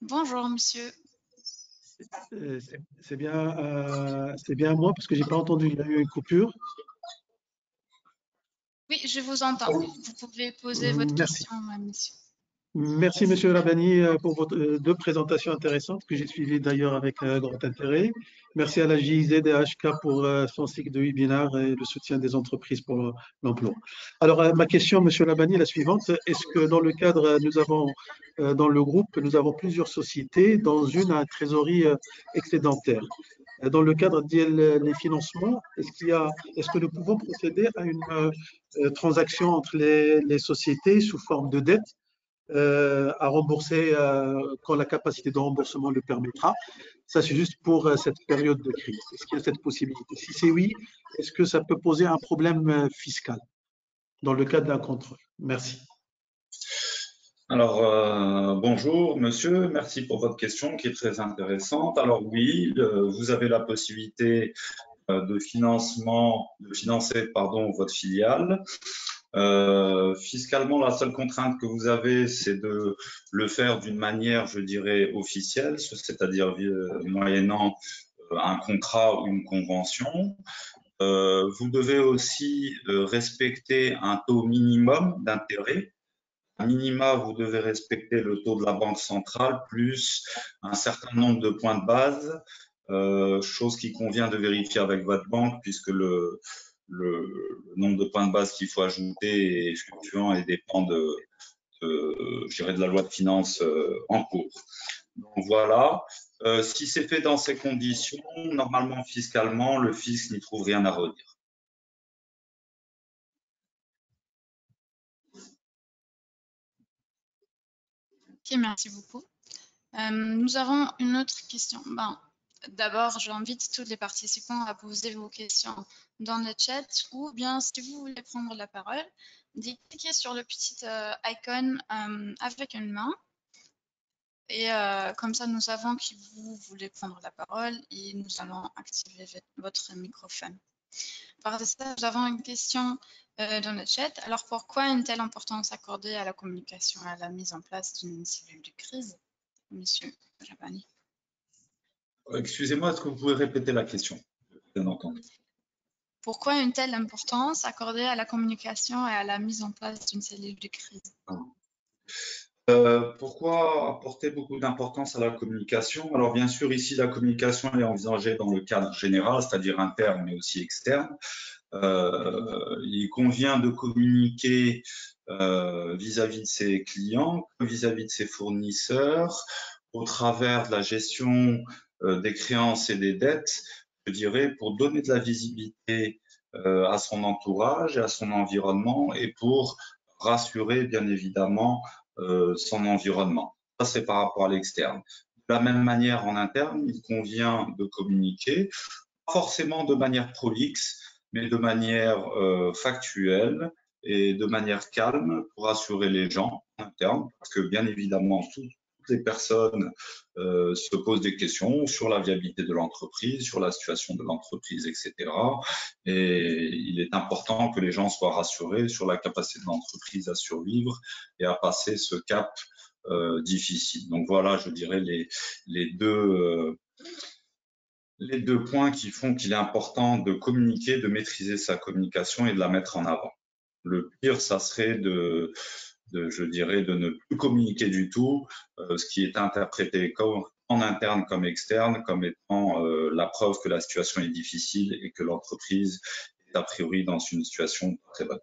Bonjour, monsieur. C'est bien moi parce que j'ai pas entendu. Il y a eu une coupure. Oui, je vous entends. Vous pouvez poser votre question à monsieur. Merci, Monsieur Rabani, pour vos deux présentations intéressantes que j'ai suivies d'ailleurs avec grand intérêt. Merci à la GIZ et à HK pour son cycle de webinaire et le soutien des entreprises pour l'emploi. Alors, ma question, Monsieur Rabani, est la suivante. Est-ce que dans le cadre, nous avons, dans le groupe, nous avons plusieurs sociétés, dans une à trésorerie excédentaire. Dans le cadre des financements, est-ce que nous pouvons procéder à une transaction entre les sociétés sous forme de dette à rembourser quand la capacité de remboursement le permettra? Ça, c'est juste pour cette période de crise. Est-ce qu'il y a cette possibilité? Si c'est oui, est-ce que ça peut poser un problème fiscal dans le cadre d'un contrôle? Merci. Alors, bonjour monsieur, merci pour votre question qui est très intéressante. Alors oui, vous avez la possibilité de financer votre filiale. Fiscalement, la seule contrainte que vous avez, c'est de le faire d'une manière, je dirais, officielle, c'est-à-dire moyennant un contrat ou une convention. Vous devez aussi respecter un taux minimum d'intérêt. À minima, vous devez respecter le taux de la Banque centrale plus un certain nombre de points de base, chose qui convient de vérifier avec votre banque puisque le nombre de points de base qu'il faut ajouter est fluctuant et dépend je dirais, de la loi de finances en cours. Donc voilà, si c'est fait dans ces conditions, normalement fiscalement, le fisc n'y trouve rien à redire. Ok, merci beaucoup. Nous avons une autre question. D'abord, j'invite tous les participants à poser vos questions dans le chat ou bien si vous voulez prendre la parole, cliquez sur le petit icône avec une main et comme ça nous savons que vous voulez prendre la parole et nous allons activer votre microphone. Par ça, nous avons une question dans le chat. Alors, pourquoi une telle importance accordée à la communication et à la mise en place d'une cellule de crise, Monsieur Rabani? Excusez-moi, est-ce que vous pouvez répéter la question? Bien entendu. Pourquoi une telle importance accordée à la communication et à la mise en place d'une cellule de crise? Pourquoi apporter beaucoup d'importance à la communication? Alors bien sûr, ici, la communication est envisagée dans le cadre général, c'est-à-dire interne, mais aussi externe. Il convient de communiquer vis-à-vis de ses clients, vis-à-vis de ses fournisseurs, au travers de la gestion des créances et des dettes, je dirais, pour donner de la visibilité à son entourage et à son environnement et pour rassurer, bien évidemment, son environnement. Ça, c'est par rapport à l'externe. De la même manière, en interne, il convient de communiquer, pas forcément de manière prolixe, mais de manière factuelle et de manière calme pour rassurer les gens en interne, parce que bien évidemment, toutes les personnes se posent des questions sur la viabilité de l'entreprise, sur la situation de l'entreprise, etc. Et il est important que les gens soient rassurés sur la capacité de l'entreprise à survivre et à passer ce cap difficile. Donc voilà, je dirais les deux points qui font qu'il est important de communiquer, de maîtriser sa communication et de la mettre en avant. Le pire, ça serait je dirais, de ne plus communiquer du tout, ce qui est interprété en interne comme externe, comme étant la preuve que la situation est difficile et que l'entreprise est a priori dans une situation très bonne.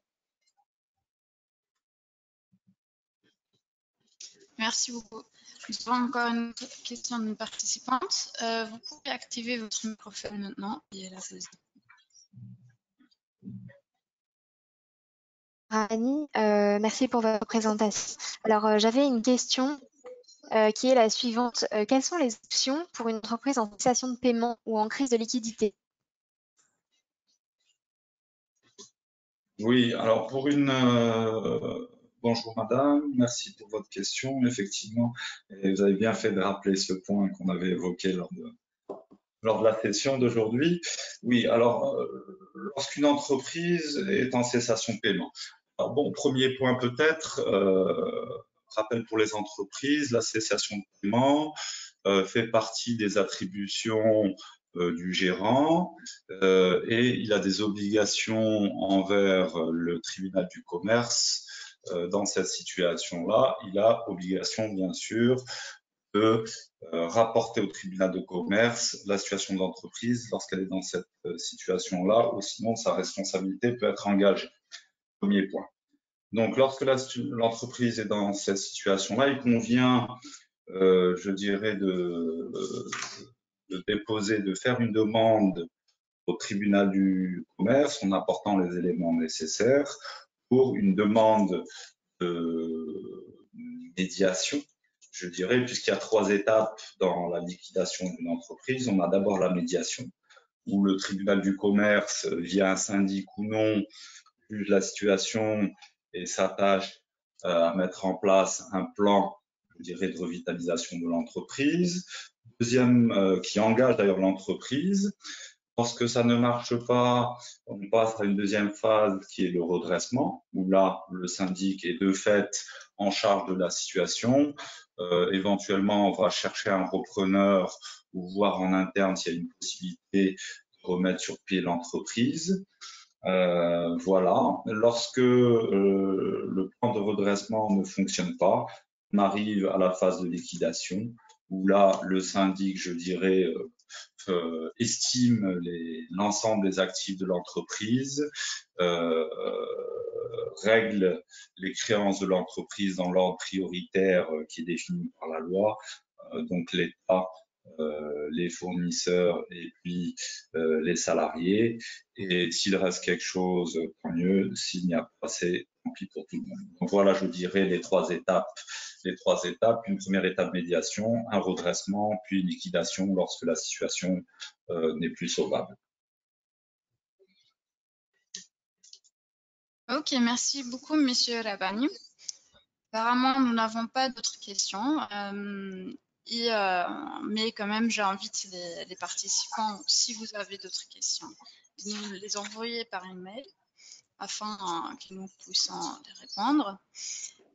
Merci beaucoup. Nous avons encore une autre question d'une participante. Vous pouvez activer votre microphone maintenant et la poser. Annie, merci pour votre présentation. Alors, j'avais une question qui est la suivante. Quelles sont les options pour une entreprise en cessation de paiement ou en crise de liquidité? Oui, alors bonjour madame, merci pour votre question. Effectivement, et vous avez bien fait de rappeler ce point qu'on avait évoqué lors de la session d'aujourd'hui. Oui, alors lorsqu'une entreprise est en cessation de paiement. Alors bon, premier point peut-être, rappel pour les entreprises, la cessation de paiement fait partie des attributions du gérant et il a des obligations envers le tribunal du commerce. Dans cette situation-là, il a obligation, bien sûr, de rapporter au tribunal de commerce la situation de l'entreprise lorsqu'elle est dans cette situation-là, ou sinon sa responsabilité peut être engagée. Premier point. Donc, lorsque l'entreprise est dans cette situation-là, il convient, je dirais, de faire une demande au tribunal du commerce en apportant les éléments nécessaires pour une demande de médiation, je dirais, puisqu'il y a 3 étapes dans la liquidation d'une entreprise. On a d'abord la médiation, où le tribunal du commerce, via un syndic ou non, juge la situation et s'attache à mettre en place un plan, je dirais, de revitalisation de l'entreprise. Deuxième, qui engage d'ailleurs l'entreprise. Lorsque ça ne marche pas, on passe à une deuxième phase qui est le redressement, où là, le syndic est de fait en charge de la situation. Éventuellement, on va chercher un repreneur ou voir en interne s'il y a une possibilité de remettre sur pied l'entreprise. Voilà. Lorsque le plan de redressement ne fonctionne pas, on arrive à la phase de liquidation, où là, le syndic, je dirais, estime l'ensemble des actifs de l'entreprise, règle les créances de l'entreprise dans l'ordre prioritaire qui est défini par la loi, donc l'État, les fournisseurs et puis les salariés. Et s'il reste quelque chose, tant mieux. S'il n'y a pas assez, tant pis pour tout le monde. Donc voilà, je dirais les 3 étapes. Une première étape médiation, un redressement, puis une liquidation lorsque la situation n'est plus sauvable. Ok, merci beaucoup, Monsieur Rabani. Apparemment, nous n'avons pas d'autres questions. Mais quand même, j'invite les participants, si vous avez d'autres questions, de nous les envoyer par email afin que nous puissions les répondre.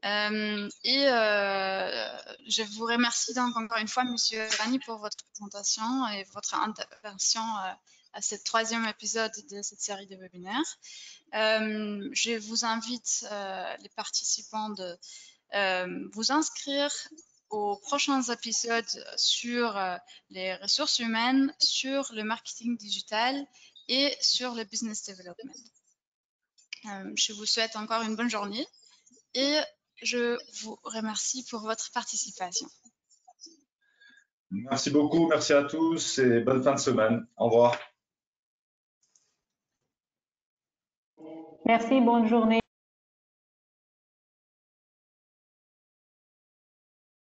Je vous remercie donc encore une fois, Monsieur Rabani, pour votre présentation et votre intervention à ce 3e épisode de cette série de webinaires. Je vous invite, les participants, de vous inscrire aux prochains épisodes sur les ressources humaines, sur le marketing digital et sur le business development. Je vous souhaite encore une bonne journée et je vous remercie pour votre participation. Merci beaucoup, merci à tous et bonne fin de semaine. Au revoir. Merci, bonne journée.